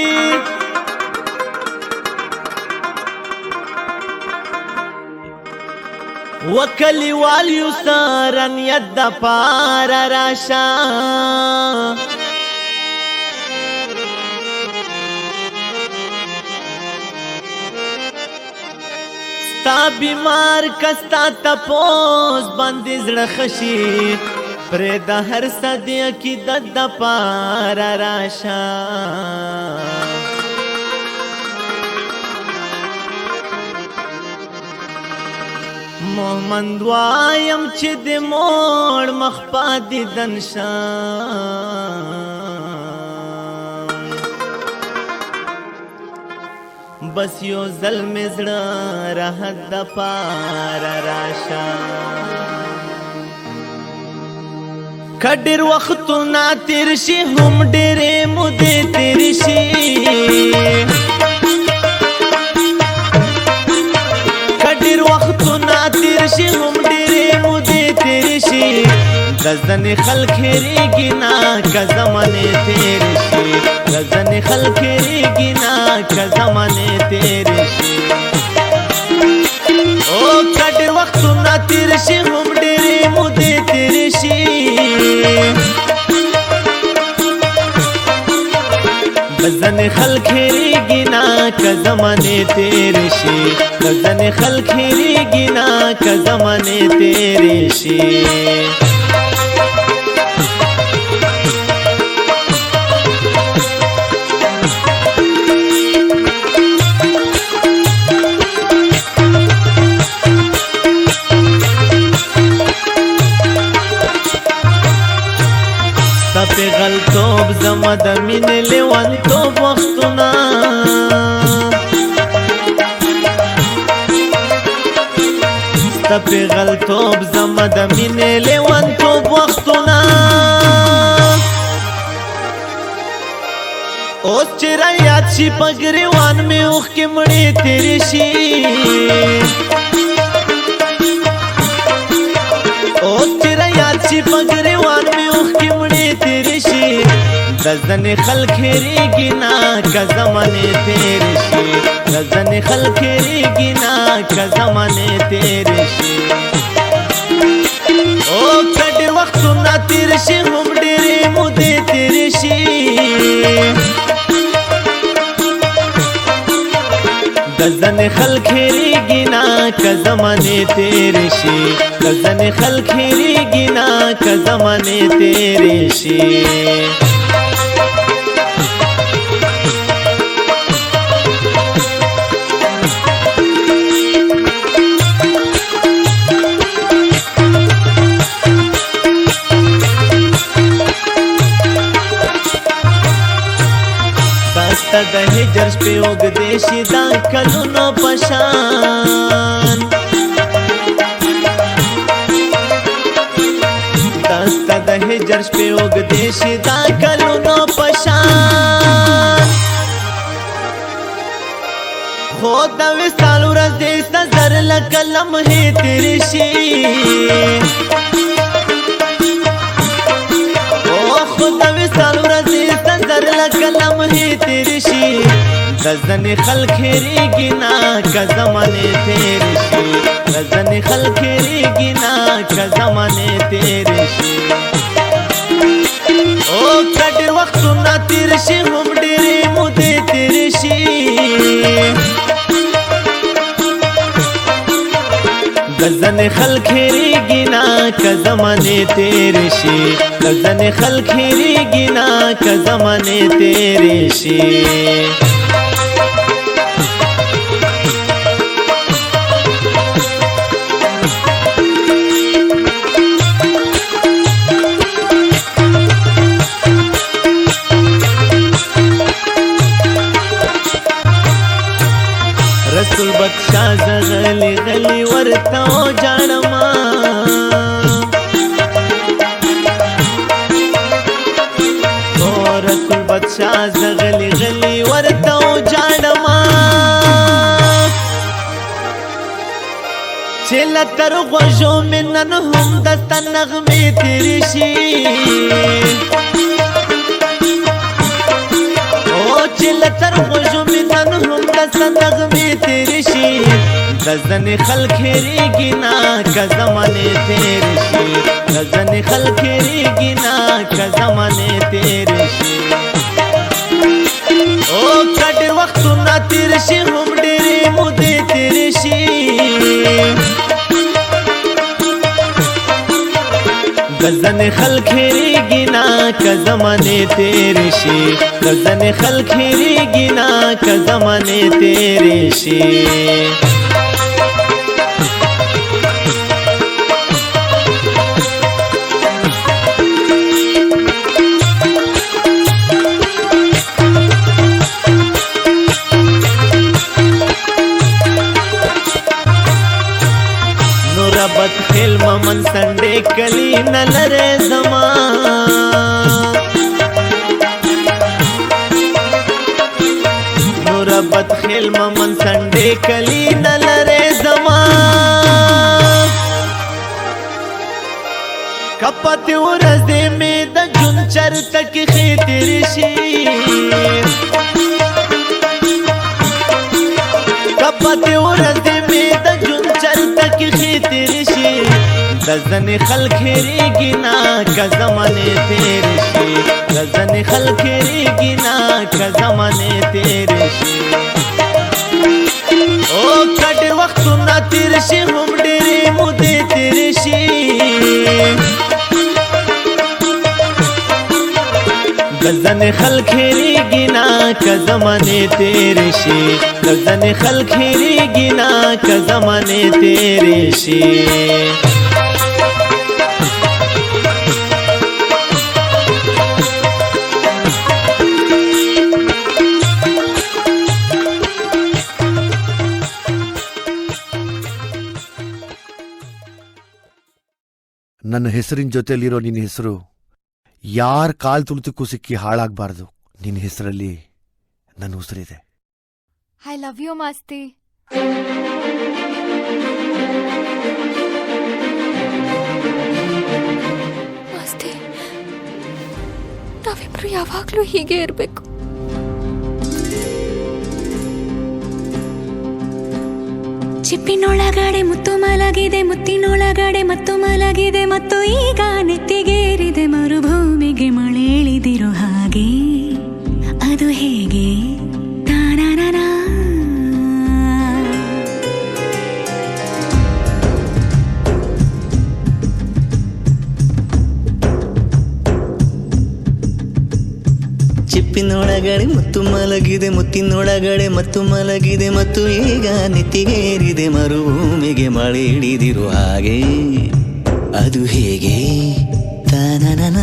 وکلیوال یو سره نیت د پاره راشه ستا بیمار کستا تپوس باندې زړه خشي پرې د هر صدی عقیدت د پاره راشه محمد وایم چې د موړ مخ پاتې دنشان بس یو ځل مې زړه راحت د پاره راشه که ډېر وختونه تېر شي هم ډېرې مودې تېرې شي تیر شي هم ډېرې مودې تېرې شي د ځنې خلک هېرېږي نه که زمانې تېرې شي د ځنې خلک هېرېږي نه که زمانې تېرې شي او که ډېر وختونه تېر شي هم ډېرې مودې تېرې شي د ځنې خلک هېرېږي نه که زمانې تېرې شي د ځنې خلک هېرېږي نه که زمانې تېرې شي ستا پیغلتوب زما د مینې لیونتوب وختونه ستا پیغلتوب زما د مینې لیونتوب وختونه اوس چې رایاد شي په ګریوان مې اوښکې مړې تېرې شي اوس چې رایاد شي په ګریوان مې اوښکې مړې تېرې شي د ځنې خلک هېرېږي نه که زمانې تېرې شي د ځنې خلک هېرېږي نه که زمانې تېرې شي او که ډېر وختونه تېر شي هم ډېرې مودې تېرې شي د ځنې خلک هېرېږي نه که زمانې تېرې شي د ځنې خلک هېرېږي نه که زمانې تېرې شي هجر شپې اوږدې شي دا کلونو په شان دا ستا د هجر شپې اوږدې شي دا کلونو په شان خو د وصال ورځې ستا زر لکه لمحې تېرې شي خو د وصال ورځې ستا زر لکه لمحې تېرې شي د ځنې خلک هېرېږي نه که زمانې تېرې شي د ځنې خلک هېرېږي نه که زمانې تېرې شي او که ډېر وختونه تېر شي هم ډېرې مودې تېرې شي د ځنې خلک هېرېږي نه که زمانې تېرې شي د ځنې خلک هېرېږي نه که زمانې تېرې شي رسول بخشا زغلی غلی ورته وجاړما رسول بخشا زغلی غلی ورته وجاړما چې له تر غوږو مې نن هم درته نغمې تېرې شي چې له تر غوږو مې نن هم درته نغمې تېرې شي د ځنې خلک هېرېږي نه که زمانې تېرې شي د ځنې خلک هېرېږي نه که زمانې تېرې شي او که ډېر وختونه تېر شي هم ډېرې مودې تېرې شي د ځنې خلک هېرېږي نه که زمانې تېرې شي د ځنې خلک هېرېږي نه که زمانې تېرې شي بد خیل ممن سنډې کلی نه لرې زما نوره بد خیل ممن سنډې کلی نه لرې زما کپتې ورځې مې د جون چرته کې ښې تېرې شي کپتې ورځې مې د جون چرته کې ښې تېرې شي د ځنې خلک هېرېږي نه که زمانې تېرې شي د ځنې خلک هېرېږي نه که زمانې تېرې شي او که ډېر وختونه تېر شي هم ډېرې مودې تېرې شي د ځنې خلک هېرېږي نه که زمانې تېرې شي د ځنې خلک هېرېږي نه که زمانې تېرې شي ನನ್ನ ಹೆಸರಿನ ಜೊತೆಲಿರೋ ನಿನ್ನ ಹೆಸರು ಯಾರ ಕಾಲ್ ತುಳಿತಕ್ಕೂ ಸಿಕ್ಕಿ ಹಾಳಾಗಬಾರ್ದು. ನಿನ್ನ ಹೆಸರಲ್ಲಿ ನನ್ನ ಉಸಿರಿದೆ. I love you Masti. Masti, ನಾವಿಬ್ರು ಯಾವಾಗ್ಲೂ ಹೀಗೆ ಇರ್ಬೇಕು. ಚಿಪ್ಪಿನೊಳಗಡೆ ಮುತ್ತು ಮಲಗಿದೆ, ಮುತ್ತಿನೊಳಗಡೆ ಮತ್ತು ಮಲಗಿದೆ, ಮತ್ತು ಈಗ ನೆತ್ತಿಗೇರಿದೆ ಮರುಭೂಮಿಗೆ ಮಳೆ ಇಳಿದಿರೋ ಹಾಗೆ. ಅದು ಹೇಗೆ? ತಾನಾನಾ ಚಿಪ್ಪಿನೊಳಗಡೆ ಮುತ್ತು ಮಲಗಿದೆ, ಮುತ್ತಿನೊಳಗಡೆ ಮತ್ತು ಮಲಗಿದೆ, ಮತ್ತು ಈಗ ನೆತ್ತಿಗೇರಿದೆ ಮರುಭೂಮಿಗೆ ಮಳೆ ಹಿಡಿದಿರೋ ಹಾಗೆ. ಅದು ಹೇಗೆ? ತಾನನನ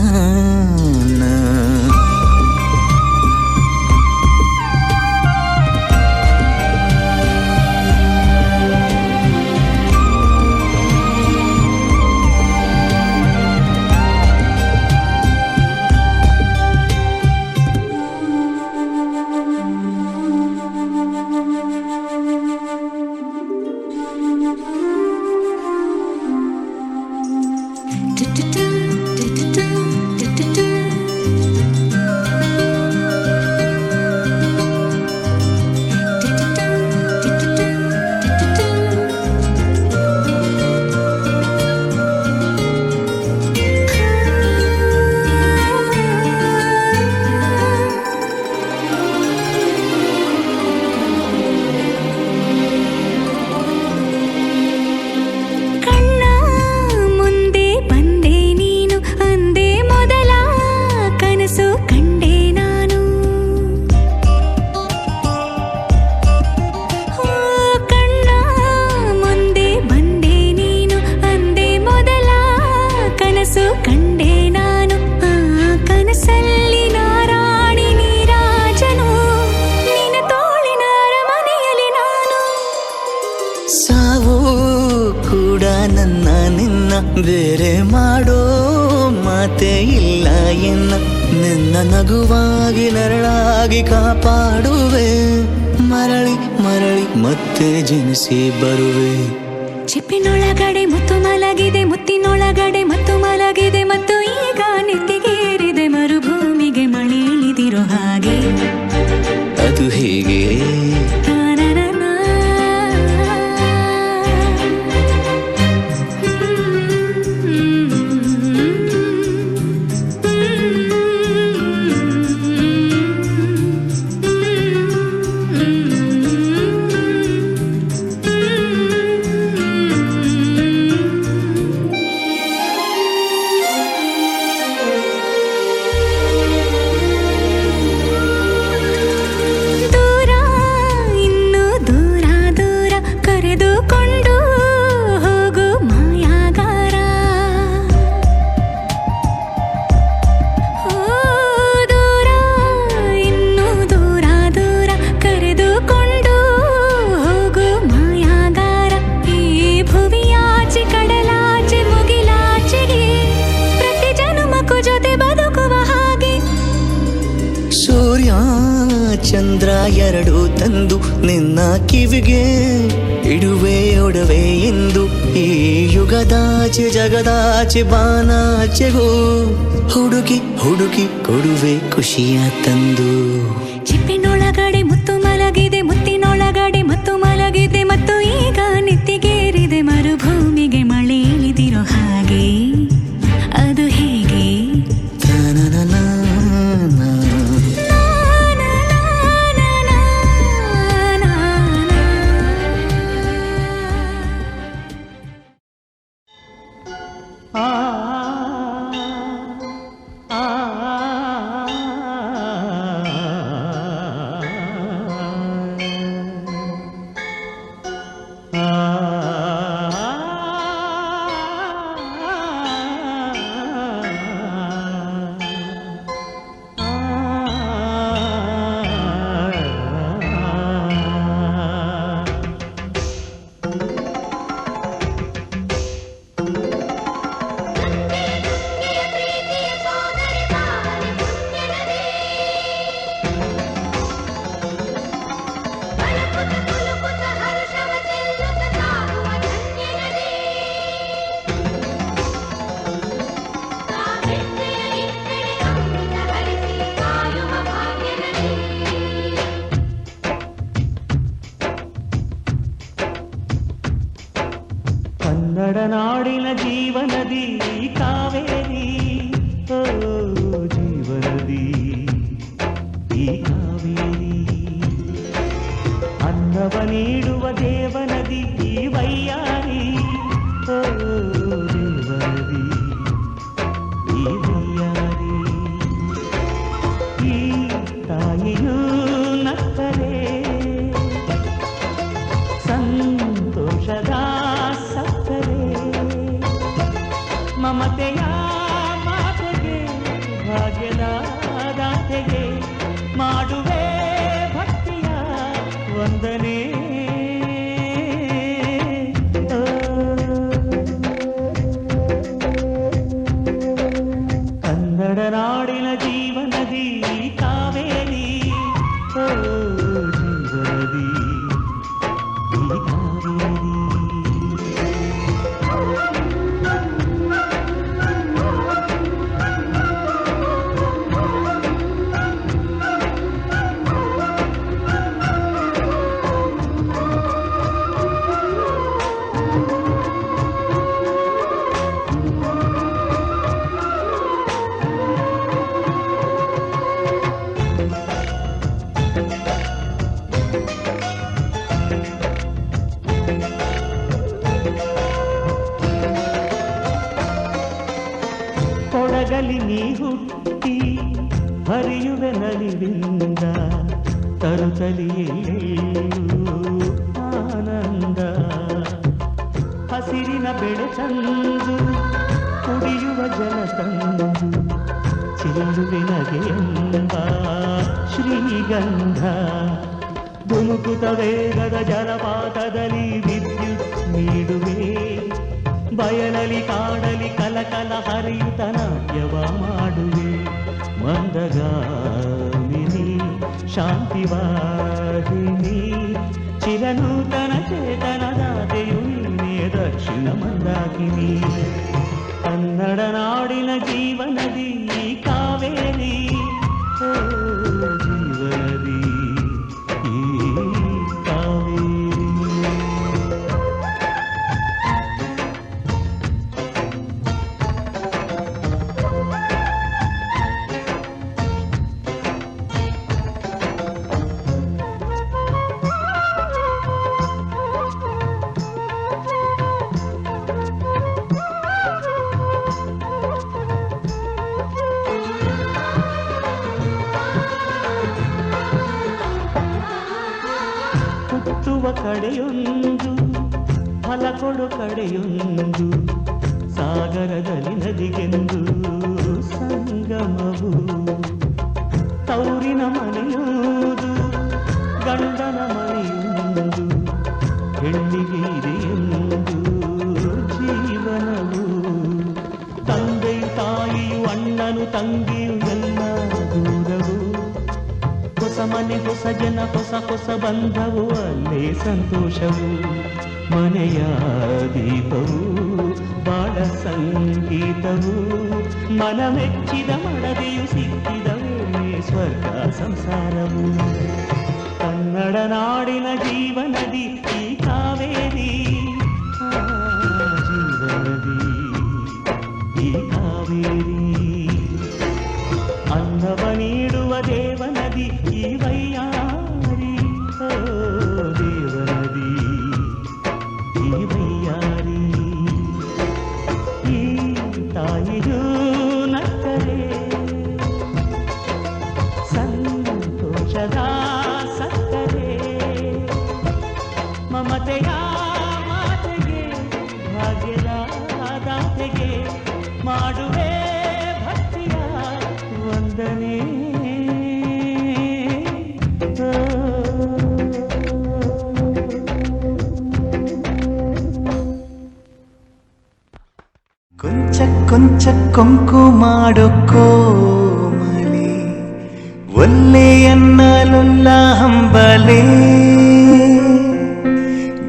ನಿನ್ನ ಬೇರೆ ಮಾಡೋ ಮಾತೇ ಇಲ್ಲ ಎನ್ನ ನಿನ್ನ ನಗುವಾಗಿ ನರಳಾಗಿ ಕಾಪಾಡುವೆ ಮರಳಿ ಮರಳಿ ಮತ್ತೆ ಜನಿಸಿ ಬರುವೆ ಚಿಪ್ಪಿನೊಳಗಡೆ ಮುತ್ತು ಮಲಗಿದೆ ಮುತ್ತಿನೊಳಗಡೆ ಮತ್ತು ಮಲಗಿದೆ ಮತ್ತು ಈಗ ನೆತ್ತಿಗೇರಿದೆ ಮರುಭೂಮಿಗೆ ಮಳೆ ಇಳಿದಿರೋ ಹಾಗೆ ಅದು ಹೇಗೆ ಚಂದ್ರ ಎರಡು ತಂದು ನಿನ್ನ ಕಿವಿಗೆ ಇಡುವೆ ಒಡವೆ ಎಂದು ಈ ಯುಗದಾಚೆ ಜಗದಾಚೆ ಬಾನಾಚೆಗೂ ಹುಡುಕಿ ಹುಡುಕಿ ಕೊಡುವೆ ಖುಷಿಯ ತಂದು ಚಿಪ್ಪಿನೊಳಗಡೆ ಮುತ್ತು ಮಲಗಿದೆ ಮುತ್ತಿನೊಳಗಡೆ ಮತ್ತು ಮಲಗಿದೆ ಮತ್ತು ಈಗ ನೆತ್ತಿಗೇರಿದೆ ಮರುಭೂಮಿಗೆ ಮಳೆ ಇಳಿದಿರೋ ಹಾಗೆ ಅದು ಹೇಗೆ ಕನ್ನಡ ನಾಡಿನ ಜೀವನದಿ ಕಾವೇರಿ ಓ ಜೀವನದಿ ಈ ಕಾವೇರಿ ಅನ್ನವ ನೀಡುವ ದೇವನದಿ ಈ ವೈಯಾರಿ ಓ ದೇವನದಿ ಈ ವೈಯಾರಿ ಈ ತಾಯಿಯೂ ನಕ್ಕರೆ ಸಂತೋಷದ ಮಮತೆಯ ಮಾತೆಗೆ ಭಾಗ್ಯದ ದಾತೆಗೆ ಮಾಡುವೆ ಭಕ್ತಿಯ ವಂದನೆ ಕನ್ನಡ ನಾಡಿನ ಜೀವನದಿ ಕಾವೇರಿ ಓ ಜೀವನದಿ ಈ ಕಾವೇರಿ ಕೊಡಗಲಿ ನೀ ಹುಟ್ಟಿ ಹರಿಯುವೆ ನಲಿವಿಂದ ತರುತ್ತಲಿಯೇಳು ಆನಂದ ಹಸಿರಿನ ಬೆಳೆ ತಂದು ಕುಡಿಯುವ ಜಲ ತಂದು ಚೆಲ್ಲುವೆ ನಗೆಯೆಂಬ ಶ್ರೀಗಂಧ ಧುಮುಕುತ ವೇಗದ ಜಲಪಾತದಲ್ಲಿ ವಿದ್ಯುತ್ ನೀಡುವೆ ಬಯಲಲಿ ಕಾಡಲಿ ಕಲಕಲ ಹರಿಯುತ ನಾಟ್ಯವ ಮಾಡುವೆ ಮಂದಗಾಮಿನಿ ಶಾಂತಿವಾಹಿನಿ ಚಿರನೂತನ ಚೇತನದಾದೆಯು ನೀನೇ ದಕ್ಷಿಣ ಮಂದಾಕಿನಿ ಕನ್ನಡ ನಾಡಿನ ಜೀವನದಿ ಕಾವೇರಿ ಓ ಜೀವನದಿ ಈ ಕಾವೇರಿ. ಹುಟ್ಟುವ ಕಡೆಯೊಂದು ಫಲ ಕೊಡು ಕಡೆಯೊಂದು ಸಾಗರದಲ್ಲಿ ನದಿಗೆಂದು ಸಂಗಮವು ತೌರಿನ ಮನೆಯುವುದು ಗಂಡನ ಮನೆಯೊಂದು ಹೆಣ್ಣಿಗೆ ಇದೆಯೆಂದು ಜೀವನವು ತಂದೆಯು ತಾಯಿಯು ಅಣ್ಣನು ತಂಗಿಯು ಎಲ್ಲ ದೂರವು ಹೊಸ ಮನೆ ಹೊಸ ಜನ ಹೊಸ ಹೊಸ ಬಂಧವು ಅಲ್ಲೇ ಸಂತೋಷವು ಮನೆಯ ದೀಪವು ಬಾಳ ಸಂಗೀತವು ಮನ ಮೆಚ್ಚಿದ ಮಡದೆಯು ಸಿಕ್ಕಿದವೇ ಸ್ವರ್ಗ ಸಂಸಾರವು ಕನ್ನಡ ನಾಡಿನ ಜೀವನದಿ ಈ ಕಾವೇರಿ ಜೀವನದಿ ಈ ಕಾವೇರಿ ಅನ್ನವ ನೀಡುವ ದೇವನದಿ ಈ ವೈಯಾರಿ ದೇವನದಿ ಈ ವೈಯಾರಿ ಈ ತಾಯಿಯೂ ನಕ್ಕರೆ ಸಂತೋಷದ ಸಕ್ಕರೆ ಮಮತೆಯ ಮಾತೆಗೆ ಭಾಗ್ಯದ ದಾತೆಗೆ ಮಾಡುವೆ ಭಕ್ತಿಯ ವಂದನೆ. ಕೊಂಚ ಕೊಂಚ ಕೊಂಕು ಮಾಡೋ ಕೋಮಲೆ ಒಲ್ಲೆಯನ್ನಲೊಲ್ಲ ಹಂಬಲೆ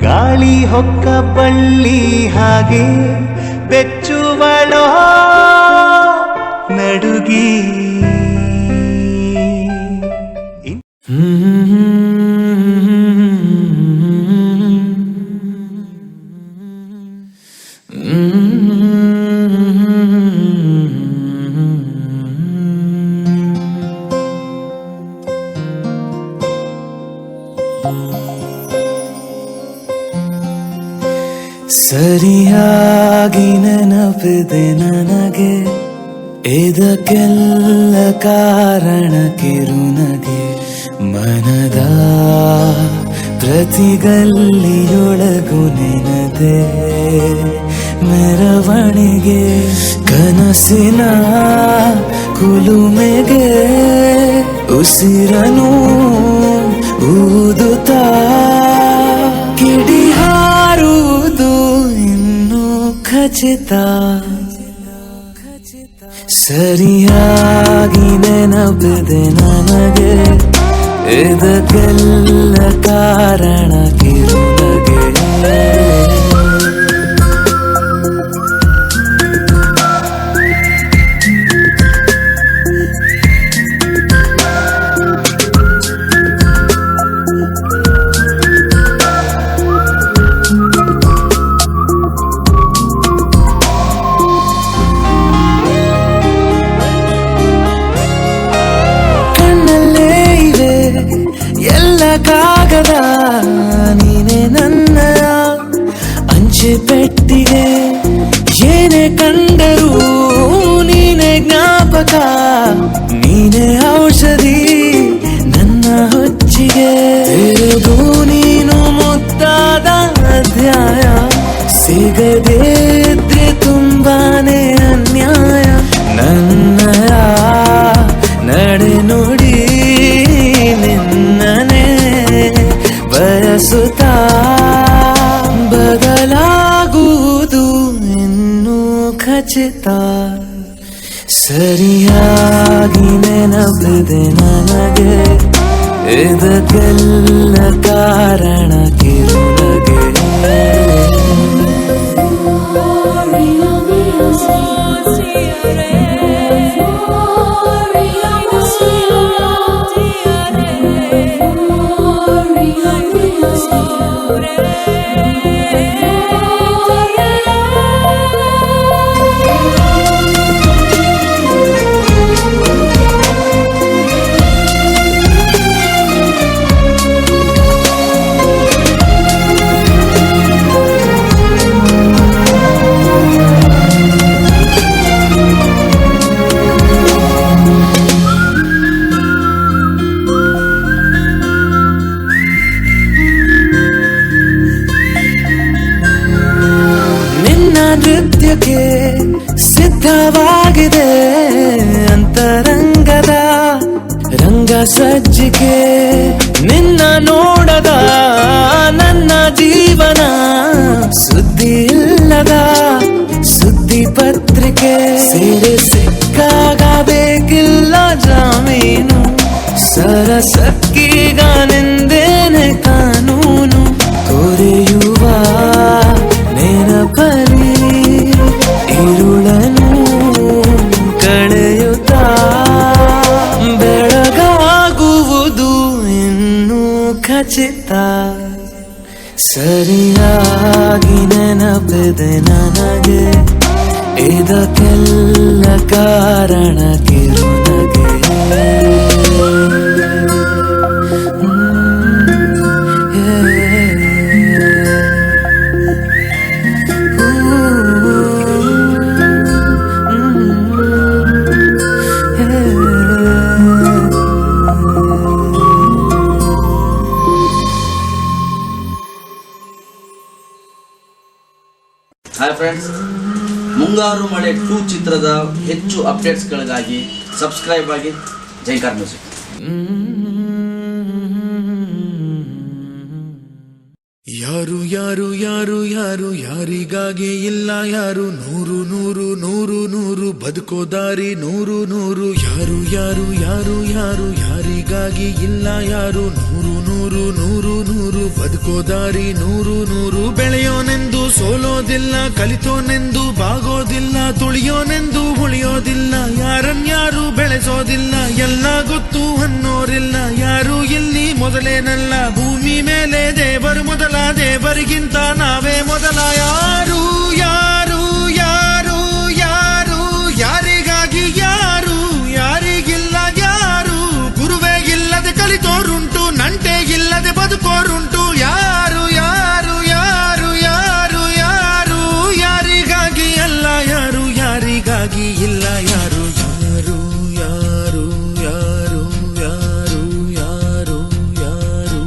ಗಾಳಿ ಹೊಕ್ಕ ಬಳ್ಳಿ ಹಾಗೆ ಬೆಚ್ಚುವಳೋ ನಡುಗಿ ಸರಿಯಾಗಿ ನೆನಪಿದೆ ನನಗೆ ಇದಕ್ಕೆಲ್ಲ ಕಾರಣ ಕಿರುನಗೆ ಮನದ ಪ್ರತಿಗಲ್ಲಿಯೊಳಗು ನೆನದೆ ಮೆರವಣಿಗೆ ಕನಸಿನ ಕುಲುಮೆಗೆ ಉಸಿರನು ಊದುತ್ತಾ ಕಿಡಿ ಹಾರುವುದು ಇನ್ನು ಖಚಿತ ಸರಿಯಾಗಿ ನೆನಪಿದೆ ನನಗೆ ಇದಕ್ಕೆಲ್ಲ ಕಾರಣ ಕಿರುನಗೆ ಕಾಗದ ನೀನೆ ನನ್ನ ಅಂಚೆ ಪೆಟ್ಟಿಗೆ ಏನೇ ಕಂಡರೂ ನೀನೆ ಜ್ಞಾಪಕ ನೀನೆ ಔಷಧಿ ನನ್ನ ಹೊಚ್ಚಿಗೆ ತೆರೆದು ನೀನು ಮುದ್ದಾದ ಅಧ್ಯಾಯ ಸಿಗದೇ ಇದ್ರೆ ತುಂಬಾನೇ ಅನ್ಯಾಯ ನನ್ನಯ ನಡೆ ನುಡಿ ನಿನ್ನನೆ ಬಯಸುತ್ತಾ ಬದಲಾಗುವುದು ಖಚಿತ ಸರಿಯಾಗಿ ನೆನಪಿದೆ ನನಗೆ ಇದಕ್ಕೆಲ್ಲ ಕಾರಣ ಕಿರುನಗೆ ನೃತ್ಯಕ್ಕೆ ಸಿದ್ಧವಾಗಿದೆ ಅಂತರಂಗದ ರಂಗ ಸಜ್ಜಿಕೆ ನಿನ್ನ ನೋಡದ ನನ್ನ ಜೀವನ ಸುದ್ದಿ ಇಲ್ಲದ ಸುದ್ದಿ ಪತ್ರಿಕೆ ಸೇರೆ ಸಿಕ್ಕಾಗ ಬೇಕಿಲ್ಲ ಜಾಮೀನು ಸರಸಕ್ಕೀಗ ನಿಂದೇನೆ ಕಾನೂನು ತೊರೆಯುವ ನೆನಪಲಿ ഇരുളನು ಕಳೆಯುತ್ತಾ ಬೆಳಗಾಗುವುದು ಇನ್ನೂ ಖಚಿತ ಸರಿಯಾಗಿ ನೆನಪಿದೆ ನನಗೆ ಇದಕ್ಕೆಲ್ಲ ಕಾರಣ ಕಿರುನಗೆ ಹಾಯ್ ಫ್ರೆಂಡ್ಸ್, ಮುಂಗಾರು ಮಳೆ 2 ಚಿತ್ರದ ಹೆಚ್ಚು ಅಪ್ಡೇಟ್ಸ್ಗಳಿಗಾಗಿ ಸಬ್ಸ್ಕ್ರೈಬ್ ಆಗಿ ಜೈಕಾರ್ ಮ್ಯೂಸಿಕ್. ಯಾರು ಯಾರು ಯಾರು ಯಾರು ಯಾರಿಗಾಗಿ ಇಲ್ಲ ಯಾರು ನೂರು ನೂರು ನೂರು ನೂರು ಬದುಕೋ ದಾರಿ ನೂರು ನೂರು ಯಾರು ಯಾರು ಯಾರು ಯಾರು ಯಾರಿಗಾಗಿ ಇಲ್ಲ ಯಾರು ನೂರು ನೂರು ನೂರು ನೂರು ಬದುಕೋ ದಾರಿ ನೂರು ನೂರು ಬೆಳೆಯೋನೆಂದು ಸೋಲೋದಿಲ್ಲ ಕಲಿತೋನೆಂದು ಬಾಗೋದಿಲ್ಲ ತುಳಿಯೋನೆಂದು ಉಳಿಯೋದಿಲ್ಲ ಯಾರನ್ಯಾರು ಬೆಳೆಸೋದಿಲ್ಲ ಎಲ್ಲ ಗೊತ್ತು ಅನ್ನೋರಿಲ್ಲ ಯಾರು ಇಲ್ಲಿ ಮೊದಲೇನಲ್ಲ ಭೂಮಿ ಮೇಲೆ ದೇವರು ಮೊದಲ ದೇವರಿಗಿಂತ ನಾವೇ ಮೊದಲ ಯಾರು ಯಾರು ಯಾರು ಯಾರು ಯಾರಿಗಾಗಿ ಯಾರು ಯಾರಿಗಿಲ್ಲ ಯಾರು ಗುರುವೇ ಇಲ್ಲದೆ ಕಲಿತೋರುಂಟು ನಂಟೆ ಇಲ್ಲದೆ ಬದುಕೋರುಂಟು ಯಾರು ಯಾರು ಯಾರು ಯಾರು ಯಾರು ಯಾರಿಗಾಗಿ ಅಲ್ಲ ಯಾರು ಯಾರಿಗಾಗಿ ಇಲ್ಲ ಯಾರು ಯಾರು ಯಾರು ಯಾರು ಯಾರು ಯಾರು ಯಾರು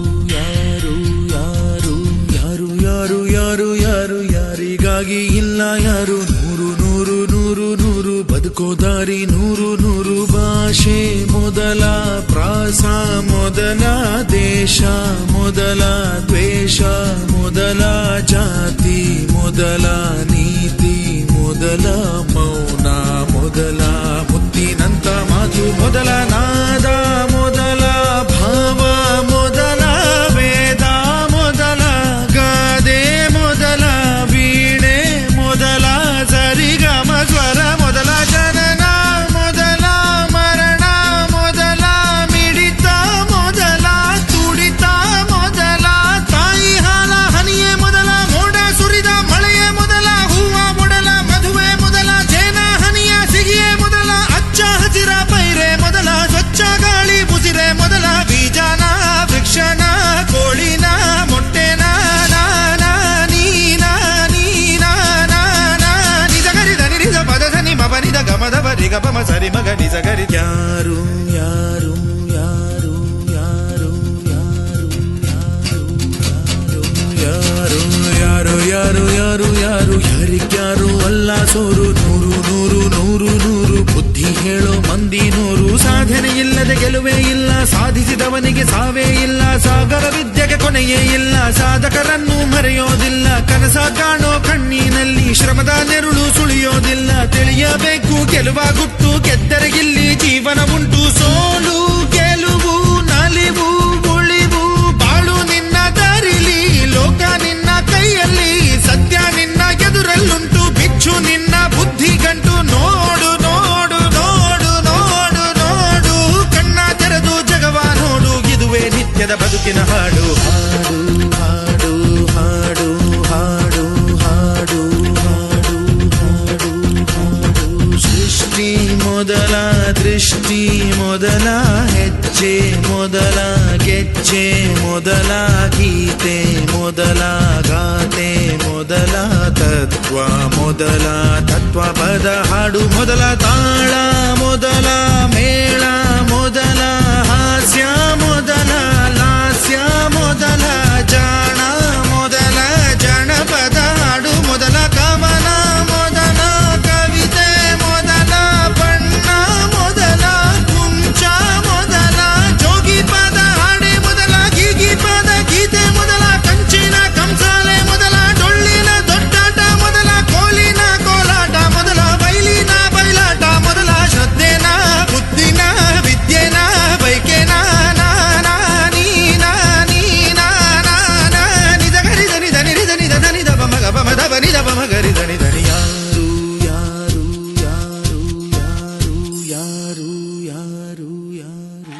ಯಾರು ಯಾರು ಯಾರು ಯಾರು ಯಾರು ಯಾರು ಯಾರಿಗಾಗಿ ಇಲ್ಲ ಯಾರು ನೂರು ನೂರು ನೂರು ನೂರು ಬದುಕೋ ದಾರಿ ನೂರು ನೂರು ಭಾಷೆ ಮೊದಲ ಪ್ರಾಸ ಮೊದಲ ದೇಶ ಮೊದಲ ದ್ವೇಷ ಮೊದಲ ಜಾತಿ ಮೊದಲ ನೀತಿ ಮೊದಲ ಮೌನ ಮೊದಲ ಮುತ್ತಿನಂತ ಮಾತು ಮೊದಲ ನಾದ ಮೊದಲ ಭಾವ ಮೊದಲ ವೇದ ಮೊದಲ ಗಾದೆ ಮೊದಲ ವೀಣೆ ಮೊದಲ ಸರಿಗಮ ಸ್ವರ ಮೊದಲ ಜನನ ಮೊದಲ ಮರಣ ಮೊದಲ ಮಿಡಿತ ಮೊದಲ ತುಡಿತ ಮೊದಲ ತಾಯಿ ಹಾಲ ಹನಿಯೇ ಮೊದಲ ಮೋಡ ಸುರಿದ ಮಳೆಯೇ ಮೊದಲ ಹೂವ ಮೊದಲ ಮದುವೆ ಮೊದಲ ಜೇನ ಹನಿಯ ಸಿಗಿಯೇ ಮೊದಲ ಅಚ್ಚ ಹಸಿರ ಪೈರೆ ಮೊದಲ ಸ್ವಚ್ಛ ಗಾಳಿ ಮುಸಿರೆ ಮೊದಲ ಬೀಜನ ವೃಕ್ಷನ ಕೋಳಿನ ಮೊಟ್ಟೆನ ನಾನ ನೀನ ನೀನ ನಿಜ ಗರಿದ ನಿರಿದ ಪದ ಧನಿ ಮಬನಿದ ಗಮದ ಬರಿಗ ಪಮ ಸರಿ ಮಗ ನಿಜ ಗರಿ ಯಾರು ಯಾರು ಯಾರು ಯಾರು ಯಾರು ಯಾರು ಯಾರು ಯಾರು ಯಾರು ಯಾರು ಯಾರಿಗ್ಯಾರು ಅಲ್ಲ ಸೋರು ನೂರು ನೂರು ನೂರು ನೂರು ಬುದ್ಧಿ ಹೇಳೋ ಮಂದಿ ನೂರು. ಸಾಧನೆ ಇಲ್ಲದೆ ಗೆಲುವೇ ಇಲ್ಲ, ಸಾಧಿಸಿದವನಿಗೆ ಸಾವೇ ಇಲ್ಲ. ಸಾಗರ ವಿದ್ಯೆಗೆ ಕೊನೆಯೇ ಇಲ್ಲ, ಸಾಧಕರನ್ನು ಮರೆಯೋದಿಲ್ಲ. ಕನಸ ಕಾಣೋ ಕಣ್ಣಿನಲ್ಲಿ ಶ್ರಮದ ನೆರುಳು ಸುಳಿಯೋದಿಲ್ಲ. ತಿಳಿಯಬೇಕು ಗೆಲುವ ಗುಟ್ಟು, ಗೆದ್ದರೆ ಇಲ್ಲಿ ಜೀವನ ಉಂಟು. ಸೋಲು ಗೆಲುವು ನಲಿವು ಉಳಿವು ಬಾಳು ನಿನ್ನ ದಾರಿಲಿ, ಲೋಕ ನಿನ್ನ ಕೈಯಲ್ಲಿ, ಸತ್ಯ ನಿನ್ನ ಎದುರಲ್ಲುಂಟು. ಬಿಚ್ಚು ನಿನ್ನ ಬುದ್ಧಿ ಗಂಟು, ನೋಡು ನೋಡು ನೋಡು ನೋಡು ನೋಡು. ಕಣ್ಣ ತೆರೆದು ಜಗವ ನೋಡು, ಇದುವೇ ನಿತ್ಯದ ಬದುಕಿನ ಹಾಡು. ಹಾಡು ಹಾಡು ಹಾಡು ಹಾಡು ಹಾಡು ಹಾಡು ಹಾಡು. ಸೃಷ್ಟಿ ಮೊದಲ ದೃಷ್ಟಿ ಮೊದಲ ಹೆಜ್ಜೆ ಮೊದಲ ಗೆಜ್ಜೆ ಮೊದಲ ಗೀತೆ ಮೊದಲ ಗಾತೆ ಮೊದಲ ತತ್ವ ಮೊದಲ ತತ್ವ ಪದ ಹಾಡು ಮೊದಲ ತಾಳ ಮೊದಲ ಮೇಳ ಮೊದಲ ಹಾಸ್ಯ ಮೊದಲ ಲಾಸ್ಯ ಮೊದಲ ಜಾಣ ಮೊದಲ ಜನಪದ ಹಾಡು ಮೊದಲ ಕವನ ಮೊದಲ ಕವಿತೆ ಮೊದಲ ಬಣ್ಣ ಮೊದಲ ಕುಂಚ ಮೊದಲ ಜೋಗಿ ಪದ ಹಾಡೆ ಮೊದಲ ಗೀಗಿ ಪದ ಗೀತೆ ಮೊದಲ ಕಂಚಿನ ಕಂಸಾಲೆ ಮೊದಲ ಡೊಳ್ಳಿನ ದೊಡ್ಡಾಟ ಮೊದಲ ಕೋಲಿನ ಕೋಲಾಟ ಮೊದಲ ಬೈಲಿನ ಬಯಲಾಟ ಮೊದಲ ಶ್ರದ್ಧೆನ ಬುದ್ಧಿನ ವಿದ್ಯೆನ ಬೈಕೆನ ಮಗರಿ ಧನಿ ಯಾರು ಯಾರು ಯಾರು ಯಾರು ಯಾರು ಯಾರು ಯಾರು.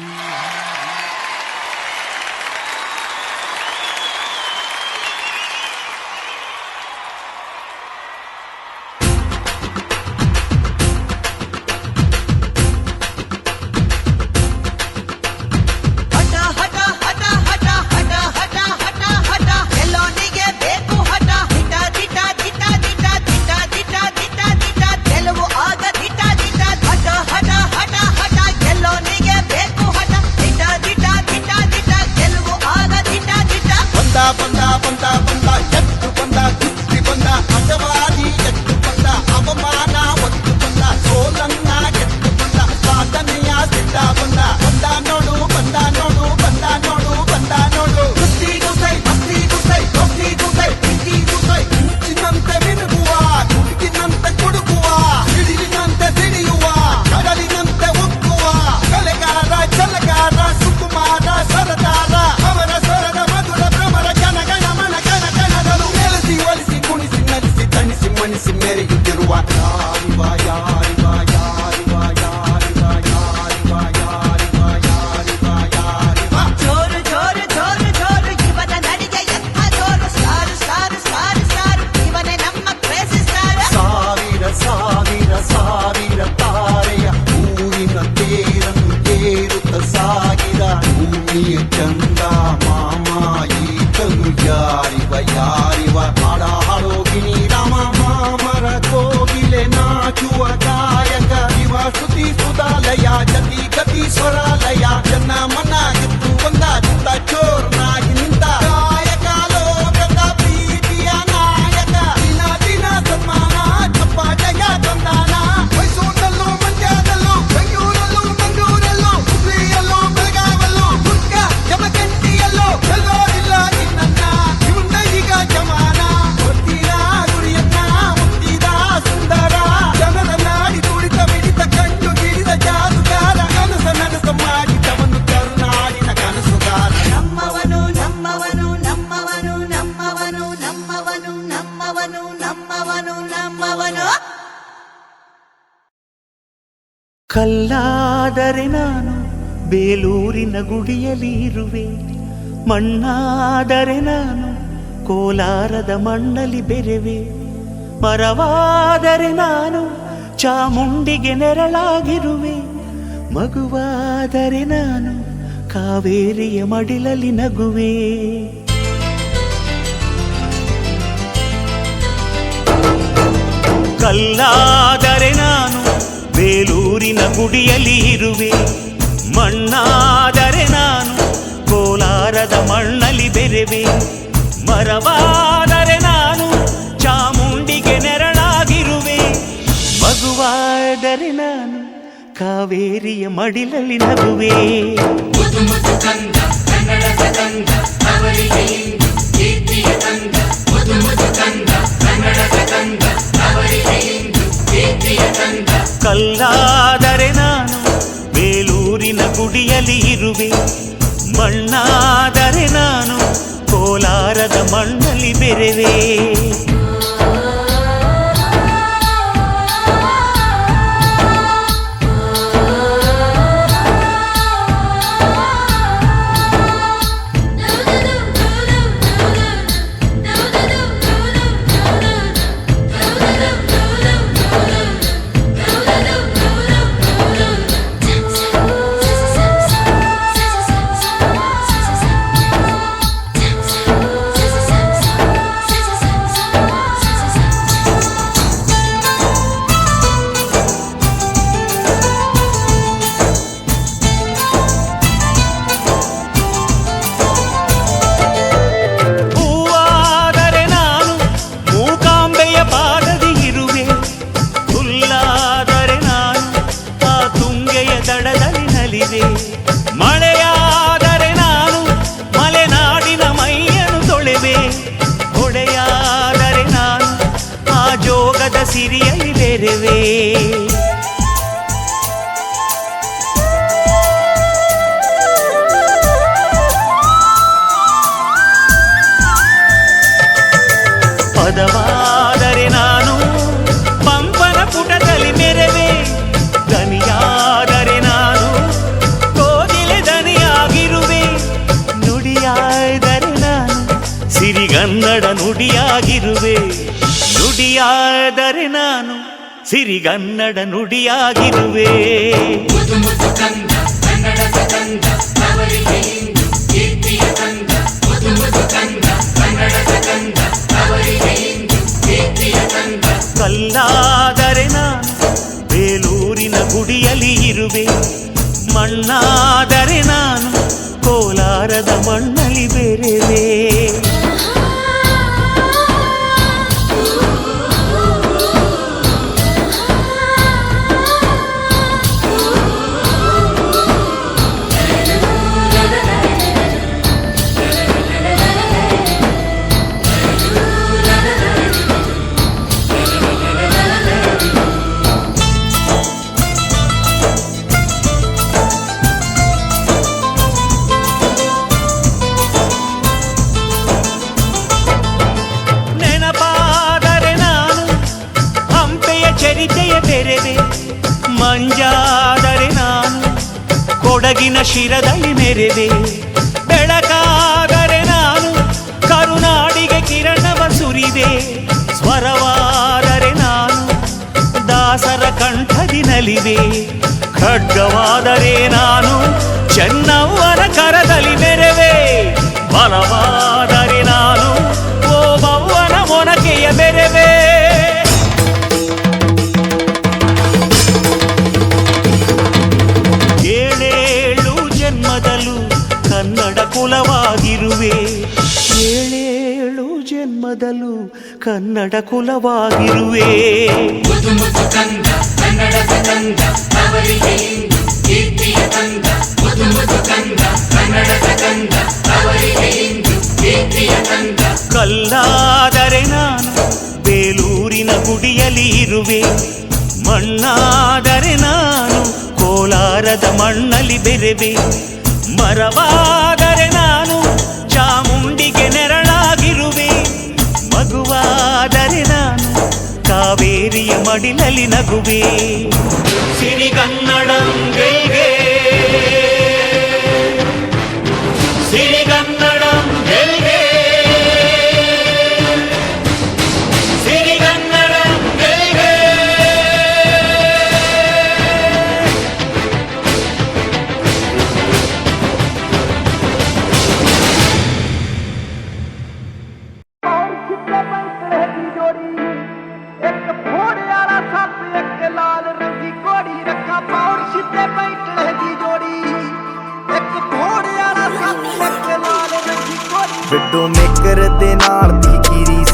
ಹಠ ಹಠ ಹಠ ಹಠ ಹಠ ಹಠ ಹಠ ಹಠ ಎಲ್ಲೋನಿಗೆ ಬೇಕು ಹಠ. ದಿಟ ದಿಟ ದಿಟ ದಿಟ ದಿಟ ದಿಟ ದಿಟ ದಿಟ ಗೆಲುವು ಆಗ ದಿಟ ದಿಟ. ಹಠ ಹಠ ಹಠ ಹಠ ಎಲ್ಲೋನಿಗೆ ಬೇಕು ಹಠ. ದಿಟ ದಿಟ ದಿಟ ದಿಟ ಗೆಲುವು ಆಗ ದಿಟ ದಿಟ. ಬಂದ ಬಂದ ಬಂದ ಬಂದ ಎತ್ತು ಬಂದ ಕುಸ್ತಿ ಬಂದ ಅಜವಾದಿ ಎತ್ತು ಬಂದ ಅವಮಾನ ಒತ್ತು ಬಂದ ಸೋಲನ್ನ ಎತ್ತು ಬಂದ ಸಾಧನೆಯ ಸಿದ್ಧ ಬಂದ. ಬಂದ ನೋಡು ಬಂದ ನೋಡು ಬಂದ ನೋಡು ಬಂದ ನೋಡು. ಕುಸ್ತಿ ಗುಸೈ ಮಸ್ತಿ ಗುಸೈ ದೋಸ್ತಿ ಗುಸೈ ಪ್ರೀತಿ ಗುಸೈ. ಮಿಂಚಿನಂತೆ ಮಿನುಗುವ ಹುಡುಗಿನಂತೆ ಕುಡುಕುವ, ಸಿಡಿಲಿನಂತೆ ಸಿಡಿಯುವ ಕಡಲಿನಂತೆ ಉಕ್ಕುವ. ಕಲೆಗಾರ ಛಲಗಾರ ಸುಕುಮಾರ ಸರದಾರ, ಅವರ ಸ್ವರದ ಮಧುರ ಭ್ರಮರ ಗಣ ಗಣ ಮನ ಗಣ ಗಣಗಳು. ನೆಲೆಸಿ ಒಲಿಸಿ ಕುಣಿಸಿ ನಲಿಸಿ ತಣಿಸಿ ಮಣಿಸಿ ಮೆರೆಯುತ್ತಿರುವ ಯಾರಿವ ಯಾರಿವ ಯಾರಿವ ಯಾರಿವ ಯಾರಿವ ಯಾರಿವ ಯಾರಿವ ಯಾರಿವ. ಜೋರು ಜೋರು ಜೋರು ಜೋರು ಇವನ ನಡಿಗೆ ಎಂಥ ಜೋರು. ಸ್ಟಾರ್ ಸ್ಟಾರ್ ಸ್ಟಾರ್ ಸ್ಟಾರ್ ಇವನೇ ನಮ್ಮ ಕ್ರೇಜಿ ಸ್ಟಾರ್. ಸಾವಿರ ಸಾವಿರ ಸಾವಿರ ತಾರೆಯ ಊರಿನ ತೇರನ್ನು ಏರುತ್ತ ಸಾಗಿದ ಭೂಮಿಯ ಚಂದ ಮಾಮ ಈತನು ಯಾರಿವ ಯಾರಿವ. ಹಾಡ ಹಾಡೋಗಿನಿ ರಾಮ ಮಾಮರ ಕೋಗಿಲೆ ನಾಚುವ ಗಾಯಕ ಇವ. ಶ್ರುತಿ ಸುಧಾಲಯ ಜತಿ ಗತಿ ಸ್ವರಾಲಯ ಜನ ಮನ ಗೆದ್ದು ಬಂದ ಚಿತ್ತ ಚೋರ್ನಾಗಿ ನಿಂತ ಗಾಯಕ ಲೋಕದ ಪ್ರೀತಿಯ ನಾಯಕ. ದಿನ ದಿನ ಸನ್ಮಾನ ಚಪ್ಪಾಟೆಯ ತಂದಾನ. ಮೈಸೂರಲ್ಲೂ ಮಂಡ್ಯದಲ್ಲೂ ಬೆಂಗಳೂರಲ್ಲೂ ಮಂಗಳೂರಲ್ಲೂ ಹುಬ್ಳಿಯಲ್ಲೂ ಬೆಳಗಾವಲ್ಲೂ ದುರ್ಗ ಜಮಖಂಡಿಯಲ್ಲೂ ಎಲ್ಲೋರಿಲ್ಲ ನಿನ್ನ ಇವನ್ನ ಈಗ ಜಮಾನ. ಗೊತ್ತಿರ ಗುರಿಯನ್ನ ಮುತ್ತಿದ ಸುಂದರ ಜನರ ನಾಡಿ ತುಡಿತ ಮಿಡಿತ ಕಂಡು ಗಿಡಿದ ಜಾದುಗಾರ. ಕನಸ ನನಸ ಮಾಡಿದವನು ಕರುನಾಡಿನ ಕನಸುಗಾರ. ನಮ್ಮವನು ನಮ್ಮವನು ನಮ್ಮವನು ನಮ್ಮವನು ನಮ್ಮವನು ನಮ್ಮವನು ನಮ್ಮವನು ನಮ್ಮವನು. ಕಲ್ಲಾದರೆ ನಾನು ಬೇಲೂರಿನ ಗುಡಿಯಲ್ಲಿ ಇರುವೆ, ಮಣ್ಣಾದರೆ ನಾನು ಕೋಲಾರದ ಮಣ್ಣಲ್ಲಿ ಬೆರೆವೆ. ಮರವಾದರೆ ನಾನು ಚಾಮುಂಡಿಗೆ ನೆರಳಾಗಿರುವೆ, ಮಗುವಾದರೆ ನಾನು ಕಾವೇರಿಯ ಮಡಿಲಲ್ಲಿ ನಗುವೆ. ಕಲ್ಲಾದರೆ ನಾನು ಬೇಲೂರಿನ ಗುಡಿಯಲ್ಲಿ ಇರುವೆ, ಮಣ್ಣಾದರೆ ನಾನು ಕೋಲಾರದ ಮಣ್ಣಲ್ಲಿ ಬೆರೆವೆ. ಮರವಾದರೆ ನಾನು ಚಾಮುಂಡಿಗೆ ನೆರಳಾಗಿರುವೆ, ಮಗುವಾದರೆ ನಾನು ಕಾವೇರಿಯ ಮಡಿಲಲ್ಲಿ ನಗುವೆ. ಕಲ್ಲಾದರೆ ನಾನು ಬೇಲೂರಿನ ಗುಡಿಯಲ್ಲಿ ಇರುವೆ, ಮಣ್ಣಾದರೆ ನಾನು ಕೋಲಾರದ ಮಣ್ಣಲ್ಲಿ ಬೆರೆವೆ. ಮಳೆಯಾದರೆ ನಾನು ಮಲೆನಾಡಿನ ಮೈಯನ್ನು ತೊಳೆವೆ, ಹೊಡೆಯಾದರೆ ನಾನು ಆ ಜೋಗದ ಸಿರಿಯಲ್ಲಿ ಬೆರೆವೆ. ಪದವಾದರೆ ನಾನು ಪಂಪನ ಪುಟದಲ್ಲಿ ಮೆರೆವೆ, ದನಿಯಾದರೆ ನಾನು ಕೋಗಿಲೆ ದನಿಯಾಗಿರುವೆ, ನುಡಿಯಾದರೆ ನಾನು ಸಿರಿಗನ್ನಡ ನುಡಿಯಾಗಿರುವೆ, ನುಡಿಯಾದರೆ ನಾನು ಸಿರಿಗನ್ನಡ ನುಡಿಯಾಗಿರುವೆ. ಕಲ್ಲಾದರೆ ನಾನು ಬೇಲೂರಿನ ಗುಡಿಯಲ್ಲಿ ಇರುವೆ, ಮಣ್ಣಾದರೆ ನಾನು ಕೋಲಾರದ ಮಣ್ಣಲ್ಲಿ ಬೆರೆವೆ. ಚರಿತೆಯ ಬೆರೆವೆ, ಮಂಜಾದರೆ ನಾನು ಕೊಡಗಿನ ಶಿರದಲ್ಲಿ ಮೆರೆವೆ, ಬೆಳಕಾದರೆ ನಾನು ಕರುನಾಡಿಗೆ ಕಿರಣವ ಸುರಿವೆ, ಸ್ವರವಾದರೆ ನಾನು ದಾಸರ ಕಂಠದಿ ನಲಿವೆ, ಖಡ್ಗವಾದರೆ ನಾನು ಚೆನ್ನವ್ವನ ಕರದಲ್ಲಿ ಮೆರೆವೆ, ಬಲವಾದರೆ ನಾನು ಓಬವ್ವನ ಮೊನಕೆಯ ಬೆರೆವೆ. ಕನ್ನಡ ಕುಲವಾಗಿರುವೆ, ಏಳೇಳು ಜನ್ಮದಲ್ಲೂ ಕನ್ನಡ ಕುಲವಾಗಿರುವೆ. ಕಲ್ಲಾದರೆ ನಾನು ಬೇಲೂರಿನ ಗುಡಿಯಲ್ಲಿ ಇರುವೆ, ಮಣ್ಣಾದರೆ ನಾನು ಕೋಲಾರದ ಮಣ್ಣಲ್ಲಿ ಬೆರೆವೆ, ಮರವಾದರೆ ನಾನು ಚಾಮುಂಡಿಗೆ ನೆರಳಾಗಿರುವೆ, ಮಗುವಾದರೆ ನಾನು ಕಾವೇರಿಯ ಮಡಿಲಲ್ಲಿ ನಗುವೆ. ಸಿರಿಗನ್ನಡಂ ಗೆಲ್ಗೆ, ಸಿರಿಗನ್ನಡಂ ಗೆಲ್ಗೆ, ಸಿರಿಗನ್ನಡಂ ಗೆಲ್ಗೆ. ਵਿੱਡੋ ਮੇਕਰ ਦੇ ਨਾਲ ਦੀ ਕੀ ਰੀਸ,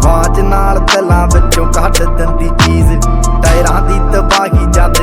ਵਾਜ ਨਾਲ ਤਲਾਂ ਵਿੱਚੋਂ ਕੱਢ ਦਿੰਦੀ ਚੀਜ਼, ਟਾਇਰਾਂ ਦੀ ਤਬਾਹੀ ਜਦ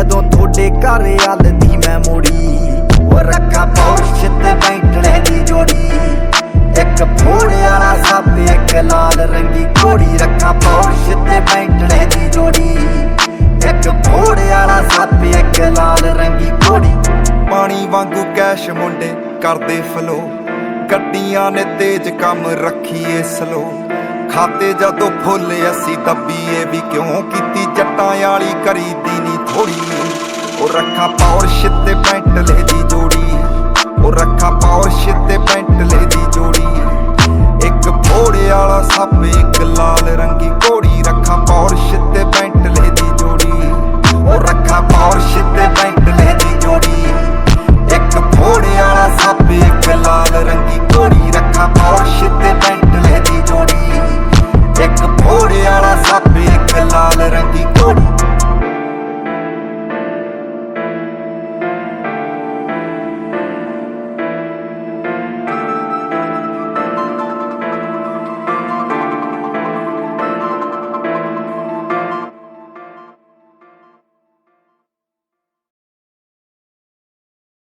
ਜਦੋਂ ਤੁਹਾਡੇ ਘਰ ਆਲਦੀ ਮੈਂ ਮੋੜੀ ਉਹ ਰੱਖਾ ਪੌਰਸ਼ ਤੇ ਬੈਂਟਲੇ ਦੀ ਜੋੜੀ ਇੱਕ ਫੋੜੇ ਵਾਲਾ ਸੱਪ ਇੱਕ ਲਾਲ ਰੰਗੀ ਘੋੜੀ ਰੱਖਾ ਪੌਰਸ਼ ਤੇ ਬੈਂਟਲੇ ਦੀ ਜੋੜੀ ਇੱਕ ਫੋੜੇ ਵਾਲਾ ਸੱਪ ਇੱਕ ਲਾਲ ਰੰਗੀ ਘੋੜੀ ਪਾਣੀ ਵਾਂਗੂ ਕੈਸ਼ ਮੁੰਡੇ ਕਰਦੇ ਫਲੋ ਗੱਡੀਆਂ ਨੇ ਤੇਜ਼ ਕੰਮ ਰੱਖੀਏ ਸਲੋ ਖਾਤੇ ਜਦੋਂ ਫੁੱਲ ਅਸੀਂ ਦੱਬੀਏ ਵੀ ਕਿਉਂ ਕੀਤੀ ਜੱਟਾਂ ਵਾਲੀ ਕਰੀਦੀ ਨਹੀਂ ਥੋੜੀ ਉਹ ਰੱਖਾ ਪੌਰਸ਼ ਤੇ ਬੈਂਟਲੇ ਦੀ